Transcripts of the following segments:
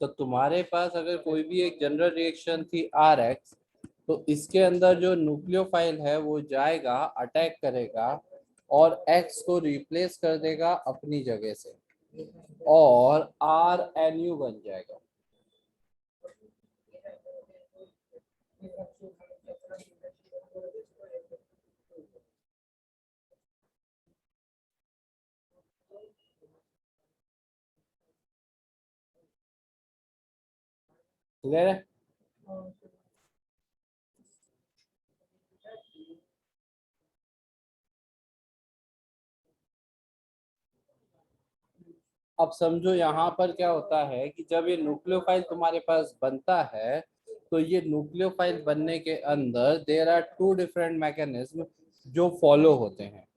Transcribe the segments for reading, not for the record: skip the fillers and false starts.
तो तुम्हारे पास अगर कोई भी एक जनरल रिएक्शन थी Rx, तो इसके अंदर जो न्यूक्लियोफाइल है वो जाएगा, अटैक करेगा और X को रिप्लेस कर देगा अपनी जगह से और RNU बन जाएगा। क्लियर है? अब समझो यहाँ पर क्या होता है कि जब ये न्यूक्लियोफाइल तुम्हारे पास बनता है तो ये न्यूक्लियोफाइल बनने के अंदर there are two different mechanism जो फॉलो होते हैं।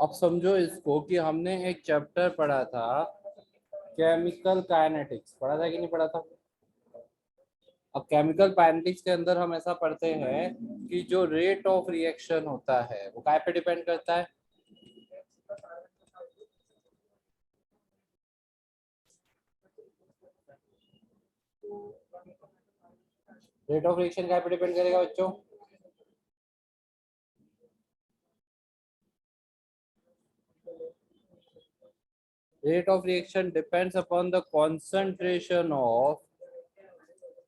अब समझो इसको कि हमने एक चैप्टर पढ़ा था, केमिकल काइनेटिक्स, पढ़ा था कि नहीं पढ़ा था? अब केमिकल काइनेटिक्स के अंदर हम ऐसा पढ़ते हैं कि जो रेट ऑफ रिएक्शन होता है वो काय पे डिपेंड करता है? रेट ऑफ रिएक्शन काय पे डिपेंड करेगा बच्चों? Rate of reaction depends upon the concentration of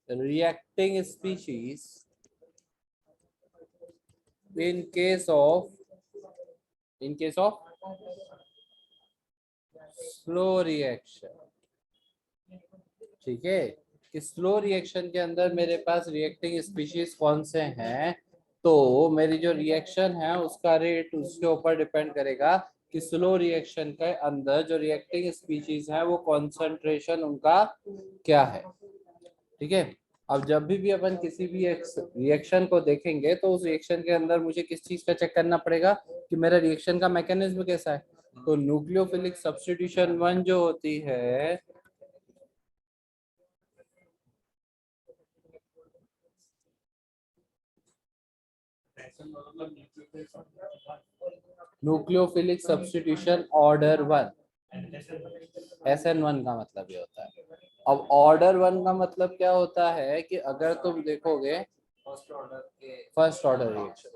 reacting species in case of slow reaction। ठीक है, कि स्लो रिएक्शन के अंदर मेरे पास रिएक्टिंग स्पीशीज कौन से हैं, तो मेरी जो रिएक्शन है उसका रेट उसके ऊपर डिपेंड करेगा कि स्लो रिएक्शन के अंदर जो रिएक्टिंग स्पीशीज है वो कॉन्सेंट्रेशन उनका क्या है। ठीक है, अब जब भी अपन किसी भी रिएक्शन को देखेंगे तो उस रिएक्शन के अंदर मुझे किस चीज का चेक करना पड़ेगा कि मेरा रिएक्शन का मैकेनिज्म कैसा है। तो न्यूक्लियोफिलिक सब्स्टिट्यूशन 1 जो होती है, न्यूक्लियोफिलिक सब्स्टिट्यूशन ऑर्डर 1, SN1 का मतलब ये होता है। अब ऑर्डर 1 का मतलब क्या होता है कि अगर तुम देखोगे फर्स्ट ऑर्डर रिएक्शन,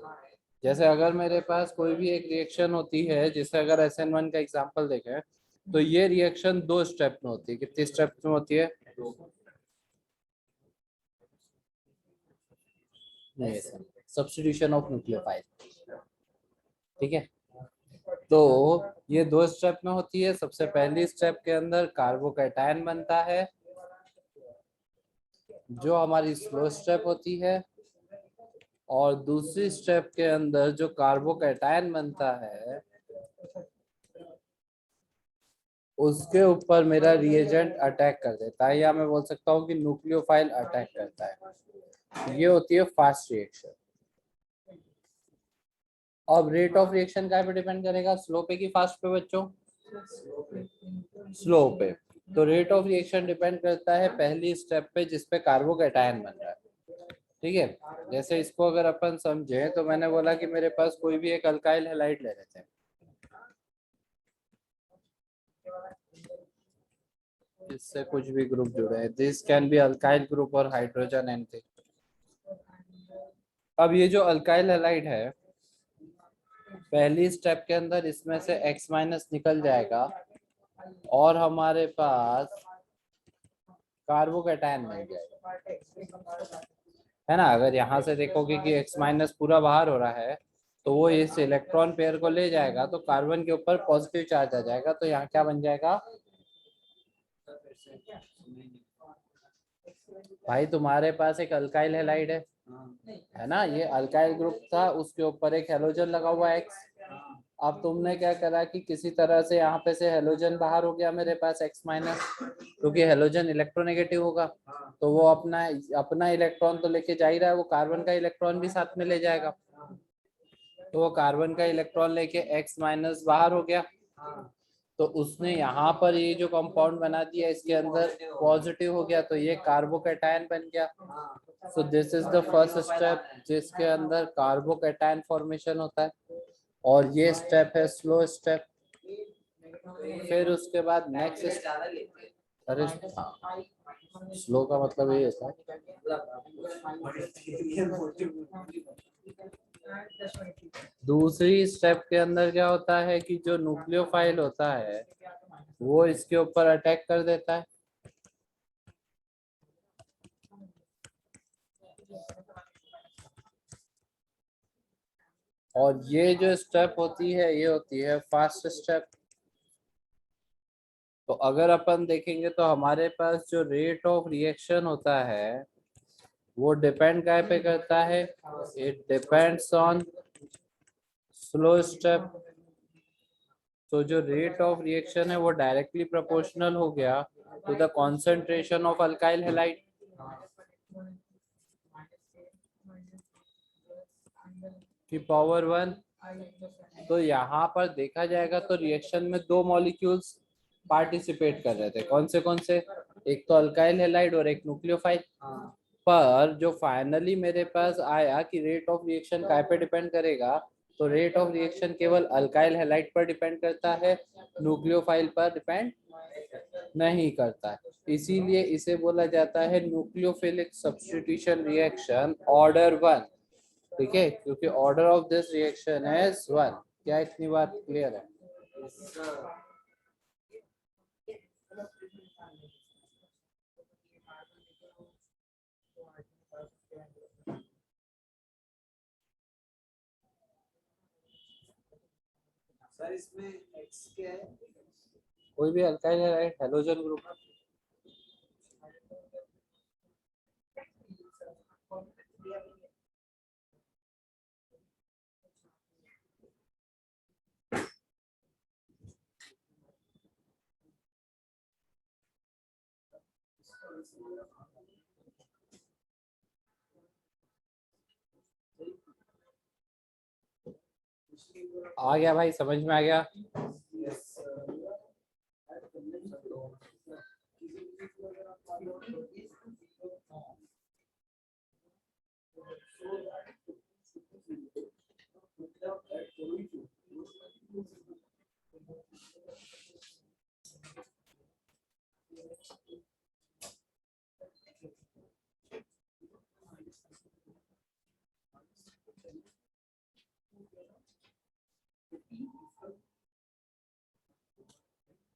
जैसे अगर मेरे पास कोई भी एक रिएक्शन होती है, जैसे अगर SN1 का एग्जांपल देखें तो ये रिएक्शन 2 स्टेप में होती है। कितने स्टेप में होती है? Substitution of nucleophile. ठीक है, तो ये 2 स्टेप में होती है। सबसे पहली स्टेप के अंदर कार्बोकैटायन बनता है जो हमारी स्लो स्टेप होती है, और दूसरी स्टेप के अंदर जो कार्बोकैटायन बनता है उसके ऊपर मेरा रिएजेंट अटैक कर देता है, या मैं बोल सकता हूँ कि न्यूक्लियोफाइल अटैक करता है। ये होती है फास्ट रिएक्शन। अब रेट ऑफ रिएक्शन क्या पे डिपेंड करेगा, स्लो पे कि फास्ट पे बच्चों? स्लो पे। तो रेट ऑफ रिएक्शन डिपेंड करता है पहली स्टेप पे जिसपे कार्बोकैटायन बन रहा है। ठीक है, जैसे इसको अगर अपन समझे तो मैंने बोला कि मेरे पास कोई भी एक अल्काइल हैलाइड ले लेते हैं, इससे कुछ भी ग्रुप जुड़े हैं, this can be alkyl group और हाइड्रोजन एनीथिंग। अब ये जो अल्काइल हैलाइड है, पहली स्टेप के अंदर इसमें से X माइनस निकल जाएगा और हमारे पास कार्बोकैटायन मिल जाएगा, है ना। अगर यहाँ से देखोगे कि X माइनस पूरा बाहर हो रहा है तो वो इस इलेक्ट्रॉन पेयर को ले जाएगा तो कार्बन के ऊपर पॉजिटिव चार्ज आ जाएगा, तो यहाँ क्या बन जाएगा भाई? तुम्हारे पास एक अल्काइल हैलाइड है ना, ये अल्काइल ग्रुप था, उसके ऊपर एक हेलोजन लगा हुआ है X। अब तुमने क्या करा कि किसी तरह से यहाँ पे से हेलोजन बाहर हो गया मेरे पास X माइनस, क्योंकि हेलोजन इलेक्ट्रोनेगेटिव होगा तो वो अपना अपना इलेक्ट्रॉन तो लेके जा ही रहा है, वो कार्बन का इलेक्ट्रॉन भी साथ में ले जाएगा, तो वो कार्बन का इलेक्ट्रॉन लेके X माइनस बाहर हो गया, तो उसने यहाँ पर ये जो कंपाउंड बना दिया इसके अंदर पॉजिटिव हो गया, तो ये कार्बोकैटायन बन गया। So this is the first step जिसके अंदर कार्बोकैटायन फॉर्मेशन होता है, और ये स्टेप है स्लो स्टेप। फिर उसके बाद नेक्स्ट, अरे हाँ, स्लो का मतलब ये होता है। दूसरी स्टेप के अंदर क्या होता है कि जो न्यूक्लियोफाइल होता है वो इसके ऊपर अटैक कर देता है। और ये जो स्टेप होती है ये होती है फास्ट स्टेप। तो अगर अपन देखेंगे तो हमारे पास जो रेट ऑफ रिएक्शन होता है वो डिपेंड काय पे करता है, it depends on slow step. तो जो रेट ऑफ रिएक्शन है वो डायरेक्टली प्रोपोर्शनल हो गया to the concentration of alkyl halide की पावर 1। तो यहाँ पर देखा जाएगा तो रिएक्शन में दो मॉलिक्यूल्स पार्टिसिपेट कर रहे थे। कौन से? एक तो अल्काइल हैलाइड और एक न्यूक्लियोफाइल। पर जो फाइनली मेरे पास आया कि रेट ऑफ रिएक्शन काय पे डिपेंड करेगा, तो रेट ऑफ रिएक्शन केवल अल्काइल हैलाइड पर डिपेंड करता है, न्यूक्लियोफाइल पर डिपेंड नहीं करता है। इसीलिए इसे बोला जाता है न्यूक्लियोफिलिक सब्स्टिट्यूशन रिएक्शन ऑर्डर 1। ठीक है, क्योंकि order of this reaction is 1। क्या इतनी बात क्लियर है? सर इसमें X क्या है? कोई भी अल्काइल हैलाइड हैलोजन ग्रुप। आ गया भाई, समझ में आ गया?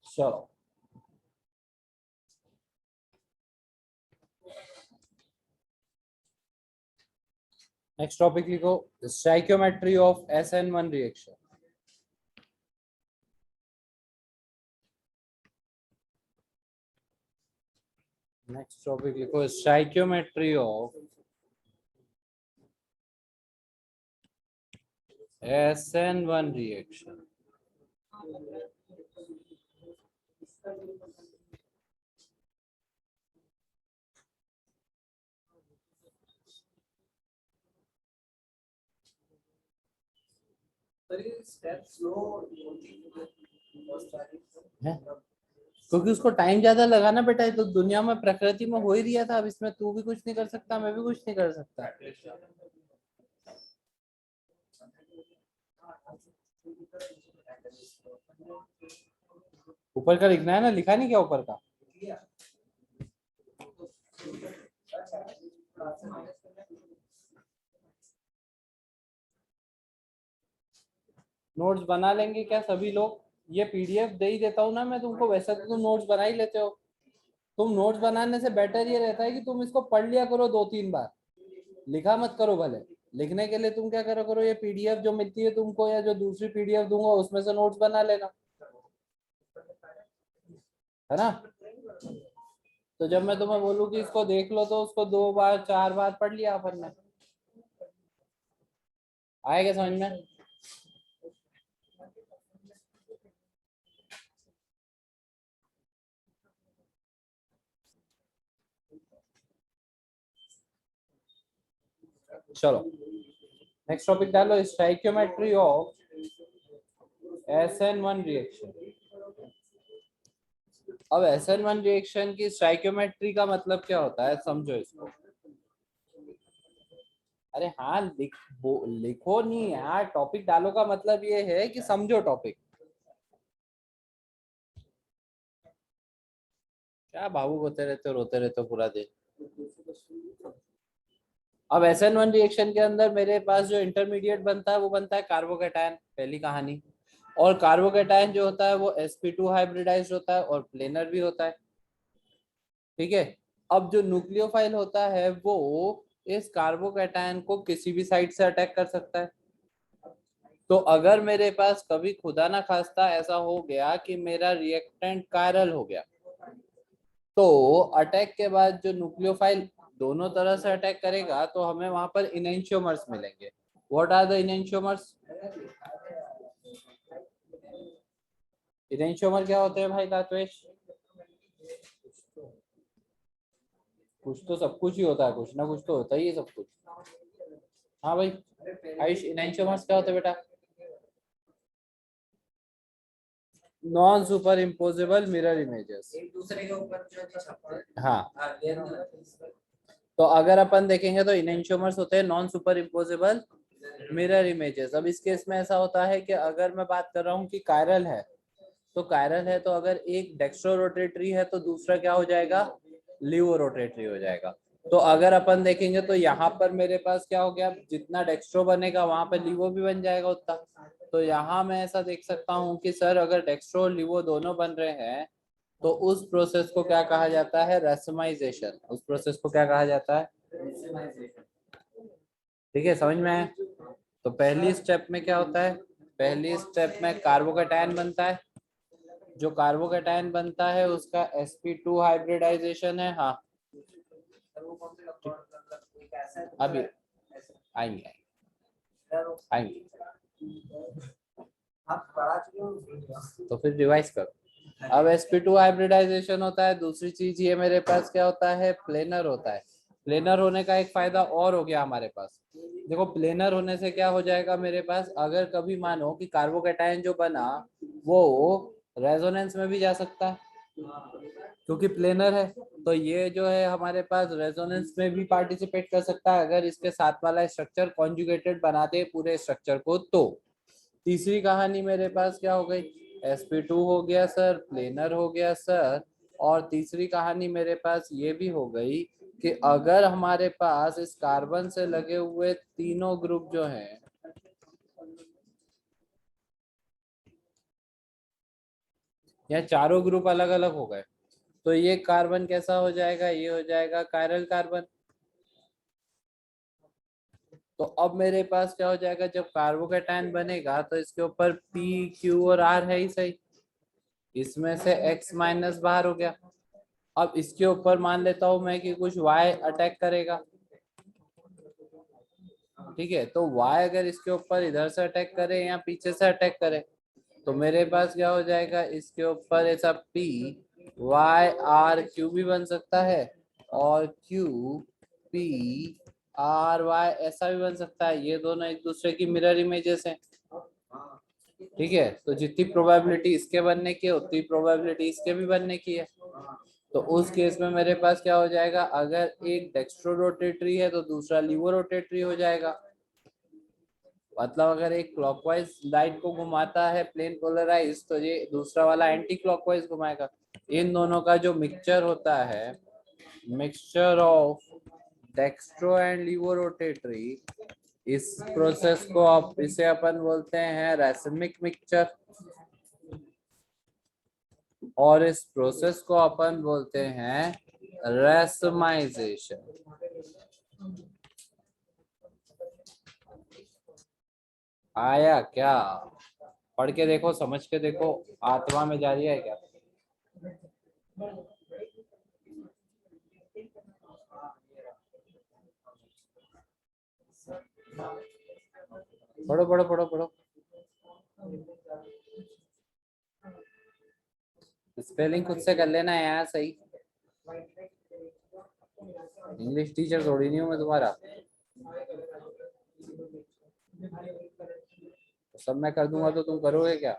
चलो नेक्स्ट टॉपिक लिखो, stoichiometry of SN1 reaction. Next topic लिखो, stoichiometry of SN1 reaction. Step slow है क्योंकि उसको टाइम ज्यादा लगाना बेटा है। तो दुनिया में प्रकृति में हो ही रिया था, अब इसमें तू भी कुछ नहीं कर सकता, मैं भी कुछ नहीं कर सकता। ऊपर का लिखना है ना, लिखा नहीं क्या ऊपर का? नोट्स बना लेंगे क्या सभी लोग? ये PDF दे ही देता हूँ ना मैं तुमको, वैसे तो तुम नोट्स बना ही लेते हो। तुम नोट्स बनाने से बेटर ये रहता है कि तुम इसको पढ़ लिया करो 2-3 बार, लिखा मत करो भले। लिखने के लिए तुम क्या करो करो, ये PDF जो मिलती है तुमको या जो दूसरी PDF दूंगा उसमें से नोट्स बना लेना, है ना? तो जब मैं तुम्हें बोलूँ कि इसको देख लो तो उसको 2 बार 4 बार पढ़ लिया अपन ने। आएगा समझ में? चलो नेक्स्ट टॉपिक डालो, स्टोइकियोमेट्री ऑफ SN1 रिएक्शन। अब SN1 रिएक्शन की स्टोइकियोमेट्री का मतलब क्या होता है, समझो इसको। अरे हाँ लिखो नहीं यार, टॉपिक डालो का मतलब ये है कि समझो टॉपिक। क्या भावुक होते रहते हो, रोते रहते हो पूरा दिन। अब SN1 रिएक्शन के अंदर मेरे पास जो इंटरमीडिएट बनता है वो बनता है कार्बोकैटायन, पहली कहानी। और कार्बोकैटायन जो होता है वो sp2 हाइब्रिडाइज्ड होता है और प्लेनर भी होता है। ठीक है। अब जो न्यूक्लियोफाइल होता है वो इस कार्बोकैटायन को किसी भी साइड से अटैक कर सकता है। तो अगर मेरे पास कभी खुदा ना खास्ता ऐसा हो गया कि मेरा रिएक्टेंट कायरल हो गया, तो अटैक के बाद जो न्यूक्लियोफाइल दोनों तरह से अटैक करेगा तो हमें वहां पर इनेंशियोमर्स मिलेंगे। What are the enantiomers? Enantiomer क्या होते हैं भाई लातवेश? कुछ तो सब कुछ ही होता है, कुछ ना कुछ तो होता ही है सब कुछ। हाँ भाई आयुष, इनेंशियोमर्स क्या होते हैं बेटा? Non superimposable mirror images, एक दूसरे के ऊपर जो छपते हैं। हाँ। हाँ, तो अगर अपन देखेंगे तो इनेंशियोमर्स होते हैं non superimposable mirror images. अब इस केस में ऐसा होता है कि अगर मैं बात कर रहा हूँ कि कायरल है, तो कायरल है तो अगर एक डेक्स्ट्रो रोटेटरी है तो दूसरा क्या हो जाएगा? लीवो रोटेटरी हो जाएगा। तो अगर अपन देखेंगे तो यहाँ पर मेरे पास क्या हो गया, जितना डेक्स्ट्रो बनेगा वहां पर लीवो भी बन जाएगा उतना। तो यहाँ मैं ऐसा देख सकता हूँ कि सर अगर डेक्स्ट्रो और लीवो दोनों बन रहे हैं तो उस प्रोसेस को क्या कहा जाता है? रेसमाइजेशन। उस प्रोसेस को क्या कहा जाता है? ठीक है, समझ में आया? तो पहली स्टेप में क्या होता है? पहली स्टेप में कार्बोकैटायन बनता है। जो कार्बोकैटायन बनता है उसका sp2 हाइब्रिडाइजेशन है। हाँ अभी आएंगे आएंगे, तो फिर रिवाइज करो। अब sp2 हाइब्रिडाइजेशन होता है। दूसरी चीज ये मेरे पास क्या होता है? प्लेनर होता है। प्लेनर होने का एक फायदा और हो गया हमारे पास। देखो प्लेनर होने से क्या हो जाएगा मेरे पास, अगर कभी मानो कि कार्बोकैटायन जो बना वो रेजोनेंस में भी जा सकता है क्योंकि प्लेनर है। तो ये जो है हमारे पास रेजोनेंस में भी पार्टिसिपेट कर सकता है अगर इसके साथ वाला स्ट्रक्चर कॉन्जुगेटेड बना दे पूरे स्ट्रक्चर को। तो तीसरी कहानी मेरे पास क्या हो गई? sp2 हो गया सर, प्लेनर हो गया सर, और तीसरी कहानी मेरे पास ये भी हो गई कि अगर हमारे पास इस कार्बन से लगे हुए तीनों ग्रुप जो हैं, या चारों ग्रुप अलग अलग हो गए, तो ये कार्बन कैसा हो जाएगा? ये हो जाएगा कायरल कार्बन। तो अब मेरे पास क्या हो जाएगा, जब कार्बोकैटायन बनेगा तो इसके ऊपर P Q और R है ही सही, इसमें से X माइनस बाहर हो गया। अब इसके ऊपर मान लेता हूं मैं कि कुछ Y अटैक करेगा। ठीक है, तो Y अगर इसके ऊपर इधर से अटैक करे या पीछे से अटैक करे तो मेरे पास क्या हो जाएगा? इसके ऊपर ऐसा P Y R Q भी बन सकता है और Q P R Y ऐसा भी बन सकता है। ये दोनों एक दूसरे की मिरर इमेजेस हैं। ठीक है, तो जितनी प्रोबेबिलिटी इसके बनने की है उतनी प्रोबेबिलिटी इसके भी बनने की है। तो उस केस में मेरे पास क्या हो जाएगा? अगर एक डेक्स्ट्रो रोटेटरी है तो दूसरा लीवो रोटेटरी हो जाएगा। मतलब अगर एक क्लॉकवाइज लाइट को घुमाता है प्लेन पोलराइज तो ये दूसरा वाला एंटी क्लॉकवाइज घुमाएगा। इन दोनों का जो मिक्सचर होता है, mixture of dextro and levo rotatory, इस प्रोसेस को आप इसे अपन बोलते हैं रैसमिक मिक्सचर, और इस प्रोसेस को अपन बोलते हैं रैसमाइजेशन। आया क्या? पढ़ के देखो, समझ के देखो, आत्मा में जा रही है क्या? पढ़ो पढ़ो पढ़ो पढ़ो। स्पेलिंग खुद से कर लेना है यार सही। इंग्लिश टीचर थोड़ी नहीं हूँ मैं तुम्हारा। तो सब मैं कर दूंगा तो तुम करोगे क्या?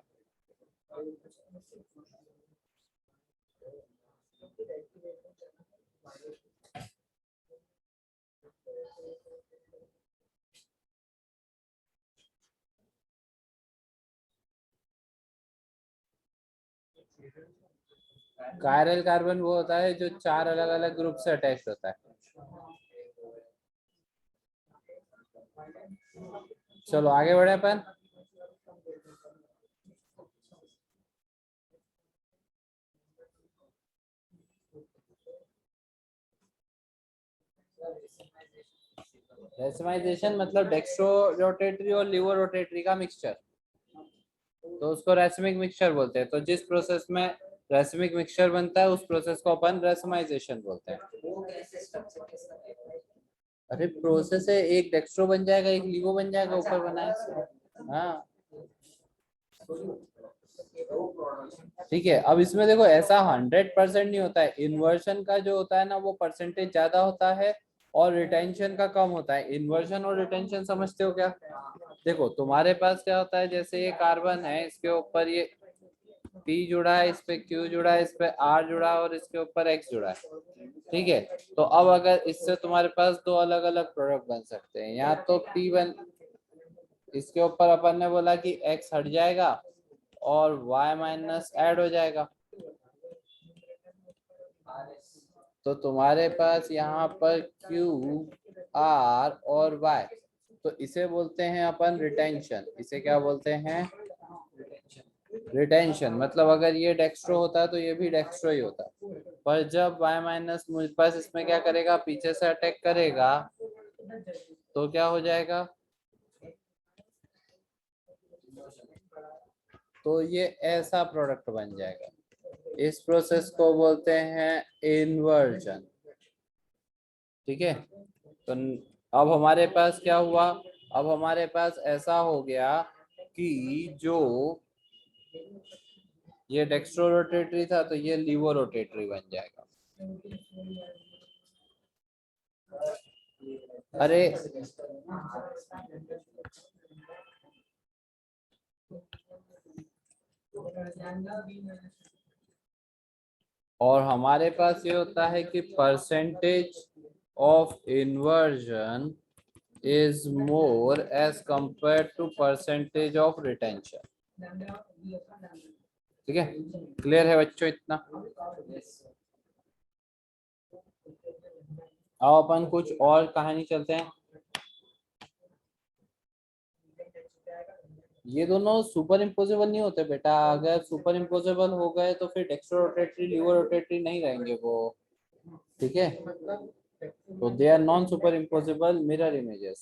कायरल कार्बन वो होता है जो 4 अलग अलग ग्रुप से अटैच होता है। चलो आगे बढ़े अपन। रेसिमाइजेशन मतलब डेक्स्ट्रो रोटेटरी और लिवो रोटेटरी का मिक्सचर, तो उसको रेसिमिक मिक्सचर बोलते हैं। तो जिस प्रोसेस में रेसिमिक मिक्सचर बनता है उस प्रोसेस को अपन रेसिमाइजेशन बोलते हैं। अरे प्रोसेस है, एक डेक्स्ट्रो बन जाएगा, एक लिवो बन जाएगा, ऊपर बना है। हाँ ठीक है। अब इसमें देखो ऐसा 100% नहीं होता है। इन्वर्शन का जो होता है ना वो परसेंटेज ज्यादा होता है और रिटेंशन का कम होता है। इन्वर्शन और रिटेंशन समझते हो क्या? देखो तुम्हारे पास क्या होता है, जैसे ये कार्बन है, इसके ऊपर ये P जुड़ा है, इस पे Q जुड़ा है, इस पे R जुड़ा है और इसके ऊपर X जुड़ा है। ठीक है, तो अब अगर इससे तुम्हारे पास दो अलग अलग प्रोडक्ट बन सकते हैं। या तो P1, इसके ऊपर अपन ने बोला कि X हट जाएगा और Y माइनस ऐड हो जाएगा, तो तुम्हारे पास यहाँ पर Q, R और Y, तो इसे बोलते हैं अपन रिटेंशन। इसे क्या बोलते हैं? रिटेंशन। मतलब अगर ये डेक्स्ट्रो होता है तो ये भी डेक्स्ट्रो ही होता है, पर जब Y माइनस मुझ पास इसमें क्या करेगा, पीछे से अटैक करेगा, तो क्या हो जाएगा? तो ये ऐसा प्रोडक्ट बन जाएगा। इस प्रोसेस को बोलते हैं इन्वर्जन। ठीक है, तो अब हमारे पास क्या हुआ? अब हमारे पास ऐसा हो गया कि जो ये डेक्स्ट्रो रोटेटरी था तो ये लीवो रोटेटरी बन जाएगा। अरे और हमारे पास ये होता है कि percentage of inversion is more as compared to percentage of retention। ठीक है, क्लियर है बच्चों इतना? आओ अपन कुछ और कहानी चलते हैं। ये दोनों सुपर इम्पोजेबल नहीं होते बेटा। अगर सुपर इम्पोजेबल हो गए तो फिर डेक्स्ट्रो रोटेटरी लिवर रोटेटरी नहीं रहेंगे वो। ठीक है, तो they are non superimposable mirror images.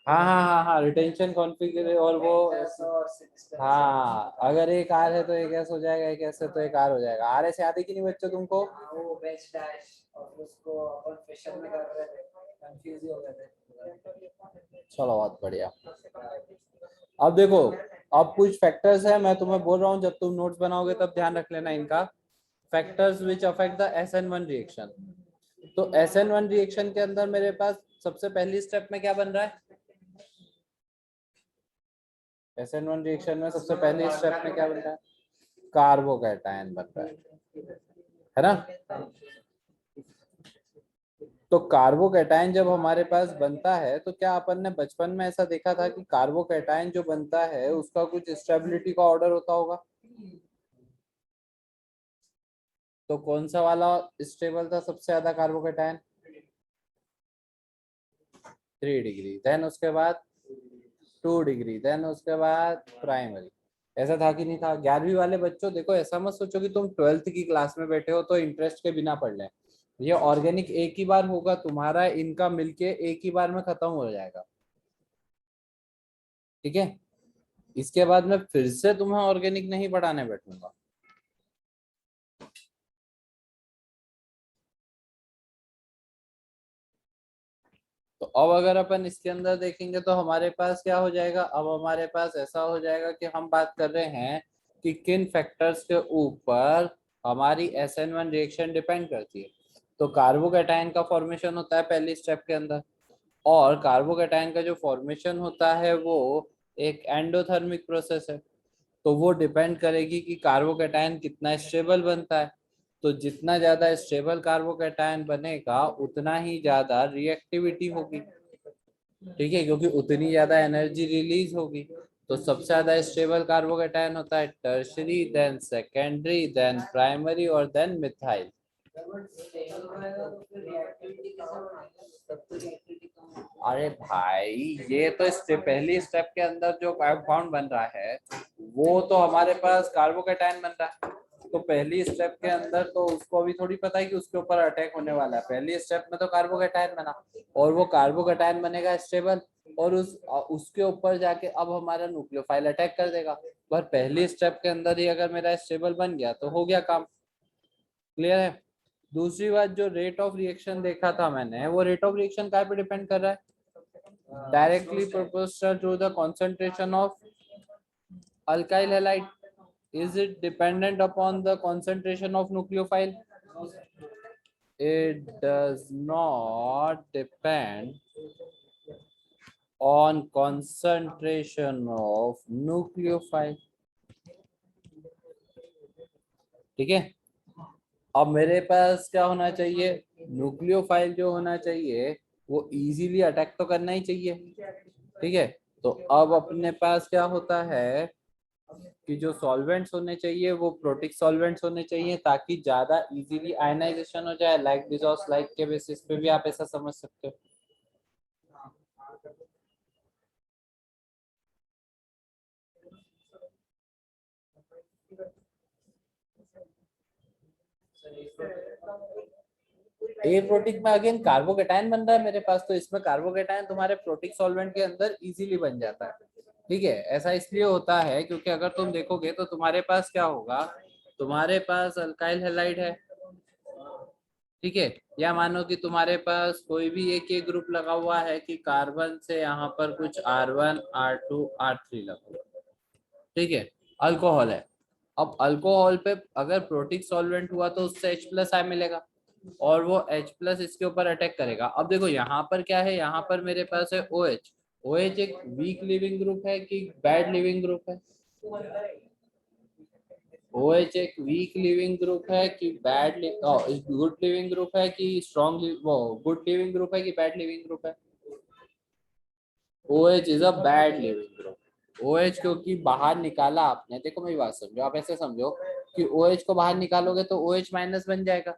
हाँ हाँ हाँ हाँ, रिटेंशन कॉन्फ़िगर और वो। हाँ, अगर एक आर है तो एक एस हो जाएगा, एक एस है तो एक आर हो जाएगा। आर एस याद है कि नहीं बच्चों तुमको? वो बैच डैश और उसको अपन फ्रेशर में कर रहे थे, कंफ्यूज ही हो गए थे। चलो बहुत बढ़िया। अब देखो, अब कुछ फैक्टर्स है, मैं तुम्हें बोल रहा हूँ, जब तुम नोट्स बनाओगे तब ध्यान रख लेना इनका। Factors which affect the SN1 reaction. तो SN1 रिएक्शन के अंदर मेरे पास सबसे पहली स्टेप में क्या बन रहा है? SN1 रिएक्शन में सबसे पहली स्टेप में क्या बन रहा है? कार्बोकैटायन बन रहा है ना? तो कार्बोकैटायन जब हमारे पास बनता है तो क्या अपन ने बचपन में ऐसा देखा था कि कार्बोकैटायन जो बनता है उसका कुछ स्टेबिलिटी का ऑर्डर होता होगा? तो कौन सा वाला स्टेबल था सबसे ज्यादा कार्बोकैटायन? 3 डिग्री, देन उसके बाद 2 डिग्री, देन उसके बाद प्राइमरी। ऐसा था कि नहीं था? 11वीं वाले बच्चों देखो, ऐसा मत सोचो कि तुम 12th की क्लास में बैठे हो तो इंटरेस्ट के बिना पढ़ लें। ये ऑर्गेनिक एक ही बार होगा तुम्हारा, इनका मिलके एक ही बार में खत्म हो जाएगा। ठीक है, इसके बाद मैं फिर से तुम्हें ऑर्गेनिक नहीं पढ़ाने बैठूंगा। तो अब अगर अपन इसके अंदर देखेंगे तो हमारे पास क्या हो जाएगा? अब हमारे पास ऐसा हो जाएगा कि हम बात कर रहे हैं कि किन फैक्टर्स के ऊपर हमारी SN1 रिएक्शन डिपेंड करती है। तो कार्बोकैटायन का फॉर्मेशन होता है पहली स्टेप के अंदर, और कार्बोकैटायन का जो फॉर्मेशन होता है वो एक एंडोथर्मिक प्रोसेस है। तो वो डिपेंड करेगी कि कार्बोकैटायन कितना स्टेबल बनता है। तो जितना ज्यादा स्टेबल कार्बोकैटायन बनेगा उतना ही ज्यादा रिएक्टिविटी होगी। ठीक है, क्योंकि उतनी ज्यादा एनर्जी रिलीज होगी। तो सबसे ज्यादा स्टेबल कार्बोकैटायन होता है tertiary, then secondary, then primary और देन मिथाइल। अरे भाई, ये तो पहली स्टेप के अंदर जो कंपाउंड बन रहा है वो तो हमारे पास कार्बोकैटायन बन रहा है। तो पहली स्टेप के अंदर तो उसको अभी थोड़ी पता है कि उसके ऊपर अटैक होने वाला है। पहली स्टेप में तो कार्बोकैटायन बना, और वो कार्बोकैटायन बनेगा स्टेबल, और उसके ऊपर जाके अब हमारा न्यूक्लियोफाइल अटैक कर देगा। पर पहली स्टेप के अंदर ही अगर मेरा स्टेबल बन गया तो हो गया काम। क्लियर है? दूसरी बात, जो रेट ऑफ रिएक्शन देखा था मैंने, वो रेट ऑफ रिएक्शन काय पे डिपेंड कर रहा है? Directly proportional to the concentration of alkyl halide. Is it dependent upon the concentration of nucleophile? It does not depend on concentration of nucleophile. ठीक है, अब मेरे पास क्या होना चाहिए? न्यूक्लियोफाइल जो होना चाहिए वो इजीली अटैक तो करना ही चाहिए। ठीक है, तो अब अपने पास क्या होता है कि जो सॉल्वेंट्स होने चाहिए वो प्रोटिक सॉल्वेंट्स होने चाहिए, ताकि ज्यादा इजीली आयनाइजेशन हो जाए। लाइक डिसॉस लाइक के बेसिस पे भी आप ऐसा समझ सकते हो। ए प्रोटिक में अगेन कार्बोकेटायन बन रहा है मेरे पास, तो इसमें कार्बोकेटायन तुम्हारे प्रोटिक सॉल्वेंट के अंदर इजीली बन जाता है। ठीक है, ऐसा इसलिए होता है क्योंकि अगर तुम देखोगे तो तुम्हारे पास क्या होगा, तुम्हारे पास अल्काइल हैलाइड है। ठीक है, या मानो कि तुम्हारे पास कोई भी एक ये ग्रुप लगा हुआ है कि कार्बन से यहाँ पर कुछ R1 R2 R3 लगा हुआ है। ठीक है, अल्कोहल है। अब अल्कोहल पे अगर प्रोटिक सॉल्वेंट हुआ तो उससे H+ आय मिलेगा, और वो H+ इसके ऊपर अटैक करेगा। अब देखो यहाँ पर क्या है, यहाँ पर मेरे पास है OH। OH एक वीक लिविंग ग्रुप है कि बैड लिविंग ग्रुप है? OH एक वीक लिविंग ग्रुप है कि बैड गुड लिविंग ग्रुप है कि स्ट्रॉन्ग वो गुड लिविंग ग्रुप है कि बैड लिविंग ग्रुप है? OH is a bad leaving group. OH क्योंकि बाहर निकाला आपने, देखो मेरी बात समझो, आप ऐसे समझो कि OH को बाहर निकालोगे तो OH- बन जाएगा।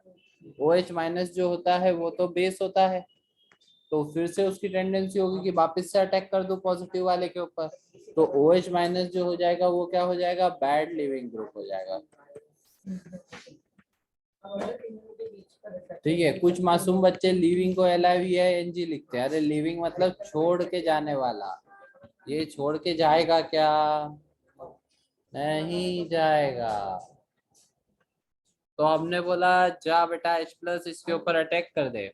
OH- जो होता है वो तो बेस होता है, तो फिर से उसकी टेंडेंसी होगी कि वापस से अटैक कर दो पॉजिटिव वाले के ऊपर। तो OH- जो हो जाएगा वो क्या हो जाएगा? बैड लिविंग ग्रुप हो जाएगा। ठीक है, कुछ मासूम बच्चे लिविंग को LIVING लिखते हैं। अरे लिविंग मतलब छोड़ के जाने वाला, ये छोड़ के जाएगा क्या? नहीं जाएगा। तो हमने बोला जा बेटा H+ इसके ऊपर अटैक कर दे।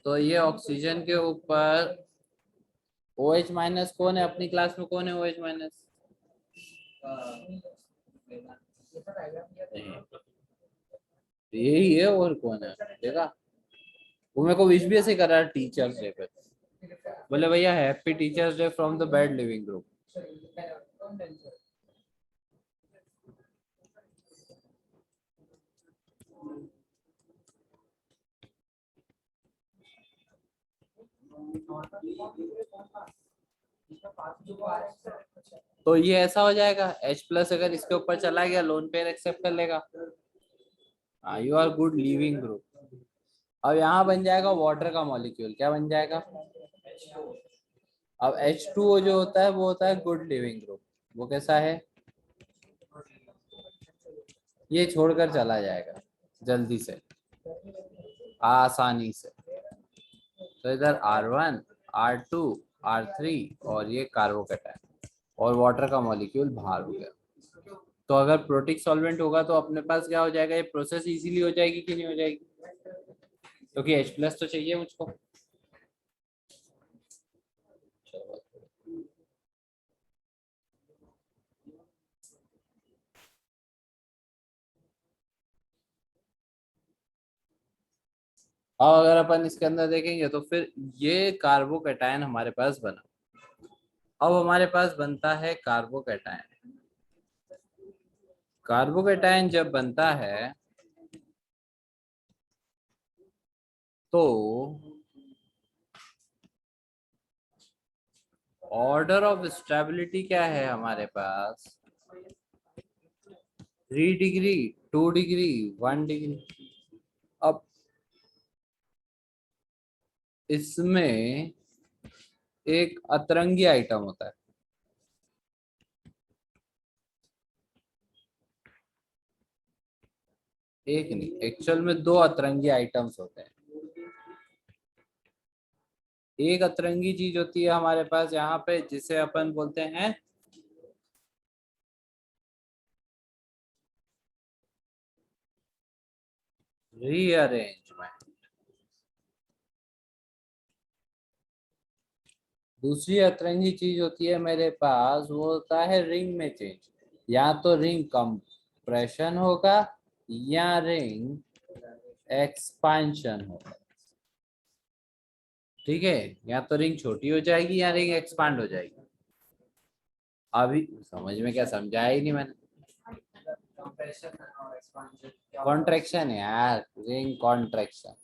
तो ये ऑक्सीजन के ऊपर OH- कौन है अपनी क्लास में? कौन है OH-? यही है, और कौन है देखा? वो मेरे को विश भी ऐसे करा टीचर्स डे पे, बोले भैया happy teachers day from the bed leaving group. तो ये ऐसा हो जाएगा H प्लस अगर इसके ऊपर चला गया लोन पेयर एक्सेप्ट कर लेगा। You are good leaving group. अब यहाँ बन जाएगा वाटर का मॉलिक्यूल, क्या बन जाएगा? अब H2O जो होता है वो होता है गुड लिविंग ग्रुप। वो कैसा है? ये छोड़कर चला जाएगा जल्दी से, आसानी से। तो इधर R1, R2, R3 और ये कार्बोकैटायन और वाटर का मॉलिक्यूल बाहर हो गया। तो अगर प्रोटिक सॉल्वेंट होगा तो अपने पास क्या हो जाएगा, ये प्रोसेस इजीली हो जाएगी कि नहीं हो जाएगी? क्योंकि H प्लस तो चाहिए मुझको। अब अगर अपन इसके अंदर देखेंगे तो फिर ये कार्बोकैटायन हमारे पास बना। अब हमारे पास बनता है कार्बोकैटायन। कार्बोकैटायन जब बनता है तो ऑर्डर ऑफ स्टेबिलिटी क्या है हमारे पास? 3 डिग्री, 2 डिग्री, 1 डिग्री। अब इसमें एक अतरंगी आइटम होता है। एक नहीं, एक्चुअल में 2 अतरंगी आइटम्स होते हैं। एक अतरंगी चीज होती है हमारे पास यहाँ पे जिसे अपन बोलते हैं रीअरेंजमेंट। दूसरी अतरंगी चीज होती है मेरे पास, वो होता है रिंग में चेंज। या तो रिंग कंप्रेशन होगा या रिंग एक्सपांशन होगा। ठीक है, या तो रिंग छोटी हो जाएगी या रिंग एक्सपांड हो जाएगी। अभी समझ में क्या समझाया ही नहीं मैंने। कॉन्ट्रैक्शन यार, रिंग कॉन्ट्रैक्शन।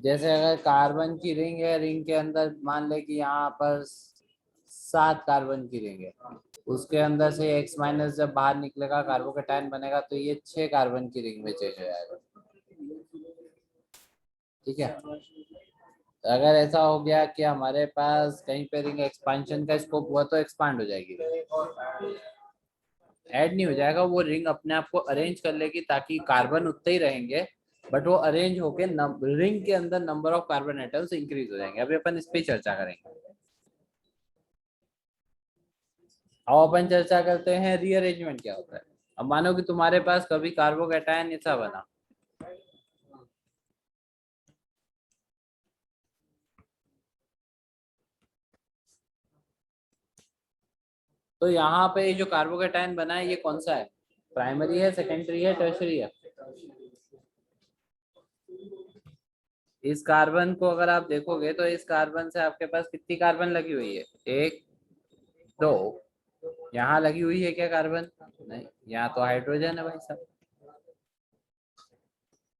जैसे अगर कार्बन की रिंग है, रिंग के अंदर मान ले कि यहाँ पर 7 कार्बन की रिंग है, उसके अंदर से X माइनस जब बाहर निकलेगा कार्बोकैटायन बनेगा तो ये 6 कार्बन की रिंग में चेंज हो जाएगा। ठीक है, अगर ऐसा हो गया कि हमारे पास कहीं पे रिंग एक्सपांशन का स्कोप हुआ तो एक्सपांड हो जाएगी, ऐड नहीं हो जाएगा। वो रिंग अपने आप को अरेंज कर लेगी ताकि कार्बन उतने ही रहेंगे, बट वो अरेंज होके रिंग के अंदर number of carbon atoms increase हो जाएंगे। अभी अपन इस पे चर्चा करेंगे। अब अपन चर्चा करते हैं रीअरेंजमेंट क्या होता है। अब मानो कि तुम्हारे पास कभी कार्बोकैटायन ऐसा बना, तो यहाँ पे जो कार्बोकैटायन बना है ये कौन सा है? प्राइमरी है, सेकेंडरी है, टर्शरी है? इस कार्बन को अगर आप देखोगे तो इस कार्बन से आपके पास कितनी कार्बन लगी हुई है? 1, 2। यहाँ लगी हुई है क्या कार्बन? नहीं, यहाँ तो हाइड्रोजन है भाई साहब।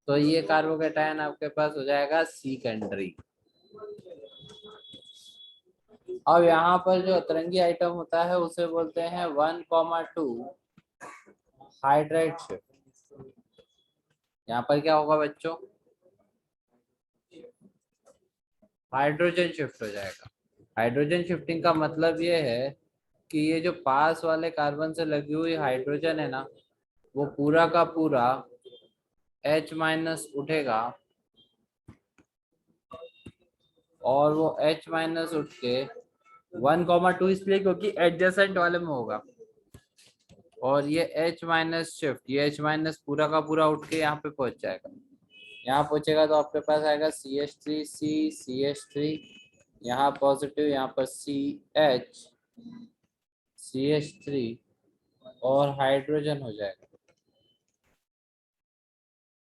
तो ये कार्बोकैटायन आपके पास हो जाएगा सेकेंडरी। अब यहाँ पर जो अतरंगी आइटम होता है उसे बोलते हैं 1,2 हाइड्राइड शिफ्ट। यहाँ पर क्या होगा बच्चों? हाइड्रोजन शिफ्ट हो जाएगा। हाइड्रोजन शिफ्टिंग का मतलब ये है कि ये जो पास वाले कार्बन से लगी हुई हाइड्रोजन है ना, वो पूरा का पूरा H माइनस उठेगा और वो H माइनस उठ के 1,2 इसलिए क्योंकि एडजेसेंट वाले में होगा, और ये H माइनस शिफ्ट, ये H माइनस पूरा का पूरा उठ के यहाँ पे पहुंच जाएगा। यहाँ पहुंचेगा तो आपके पास आएगा CH3 C CH3, यहाँ पॉजिटिव, यहाँ पर CH CH3 और हाइड्रोजन हो जाएगा।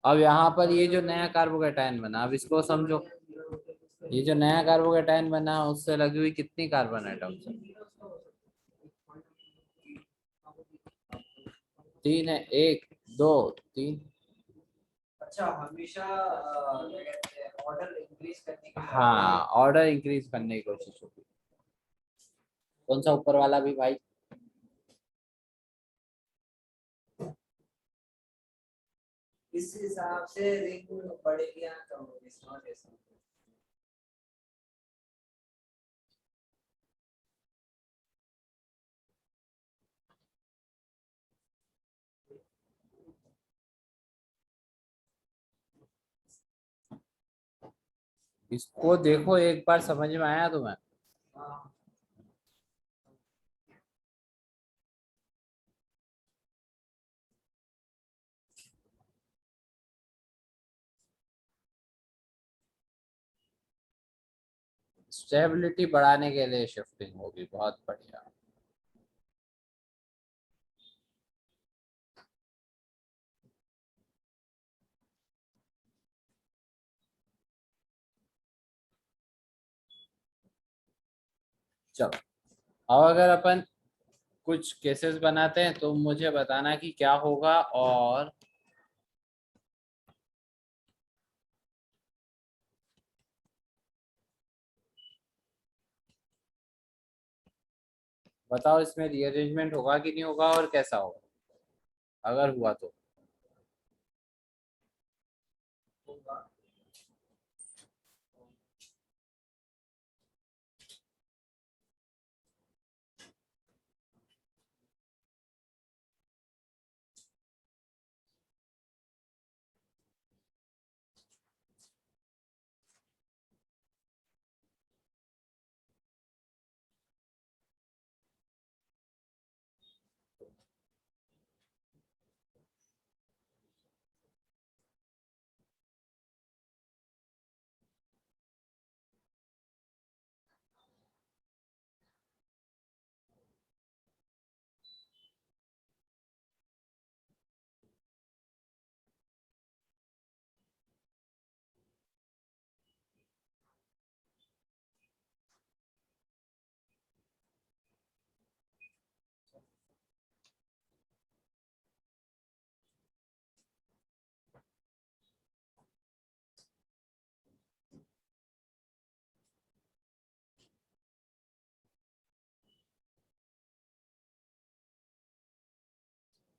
अब यहाँ पर ये जो नया कार्बोकेटायन बना, अब इसको समझो, ये जो नया कार्बोकेटायन बना उससे लगी हुई कितनी कार्बन एटम्स है? 3 है, 1 2 3। अच्छा, हमेशा क्या कहते हैं, ऑर्डर इंक्रीज करने की हाँ, ऑर्डर इंक्रीज करने की कोशिश होगी। कौन सा ऊपर वाला भी भाई? इस हिसाब से रिंग बढ़ेगी या कम होगी, समझ ऐसा। इसको देखो एक बार, समझ में आया तुम्हें? हाँ, स्टेबिलिटी बढ़ाने के लिए शिफ्टिंग होगी, बहुत बढ़िया। चलो, अब अगर अपन कुछ केसेस बनाते हैं तो मुझे बताना कि क्या होगा, और बताओ इसमें रीअरेंजमेंट होगा कि नहीं होगा और कैसा होगा अगर हुआ तो। होगा।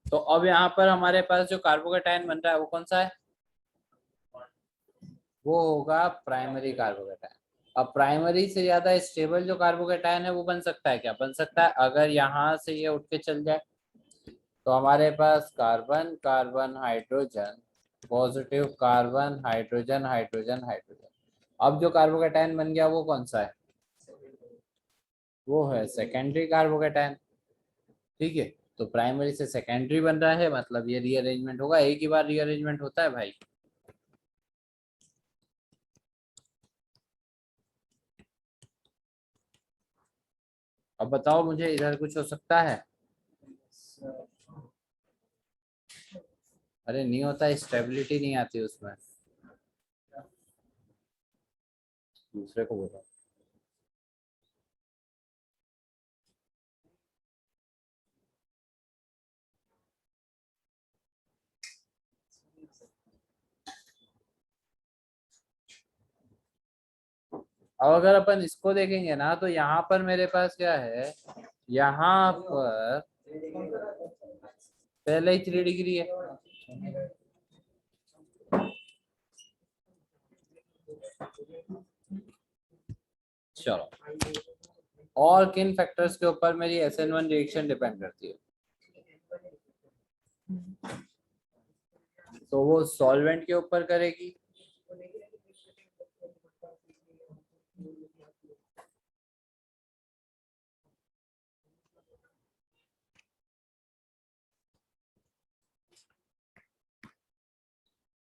तो अब यहाँ पर हमारे पास जो कार्बोकेटायन बन रहा है वो कौन सा है? वो होगा प्राइमरी कार्बोकेटायन। अब प्राइमरी से ज्यादा स्टेबल जो कार्बोकेटायन है वो बन सकता है क्या? बन सकता है। अगर यहाँ से ये उठ के चल जाए तो हमारे पास carbon carbon hydrogen, positive carbon hydrogen hydrogen hydrogen. अब जो कार्बोकेटायन बन गया वो कौन सा है? वो है सेकेंडरी कार्बोकेटायन। ठीक है, तो प्राइमरी से सेकेंडरी बन रहा है, मतलब ये रीअरेंजमेंट होगा, एक ही बार रीअरेंजमेंट होता है भाई। अब बताओ मुझे, इधर कुछ हो सकता है? अरे नहीं होता, स्टेबिलिटी नहीं आती उसमें। दूसरे को बोलो। अब अगर अपन इसको देखेंगे ना तो यहाँ पर मेरे पास क्या है, यहाँ पर पहले ही 3 डिग्री है। चलो, और किन फैक्टर्स के ऊपर मेरी SN1 रिएक्शन डिपेंड करती है? तो वो सॉल्वेंट के ऊपर करेगी,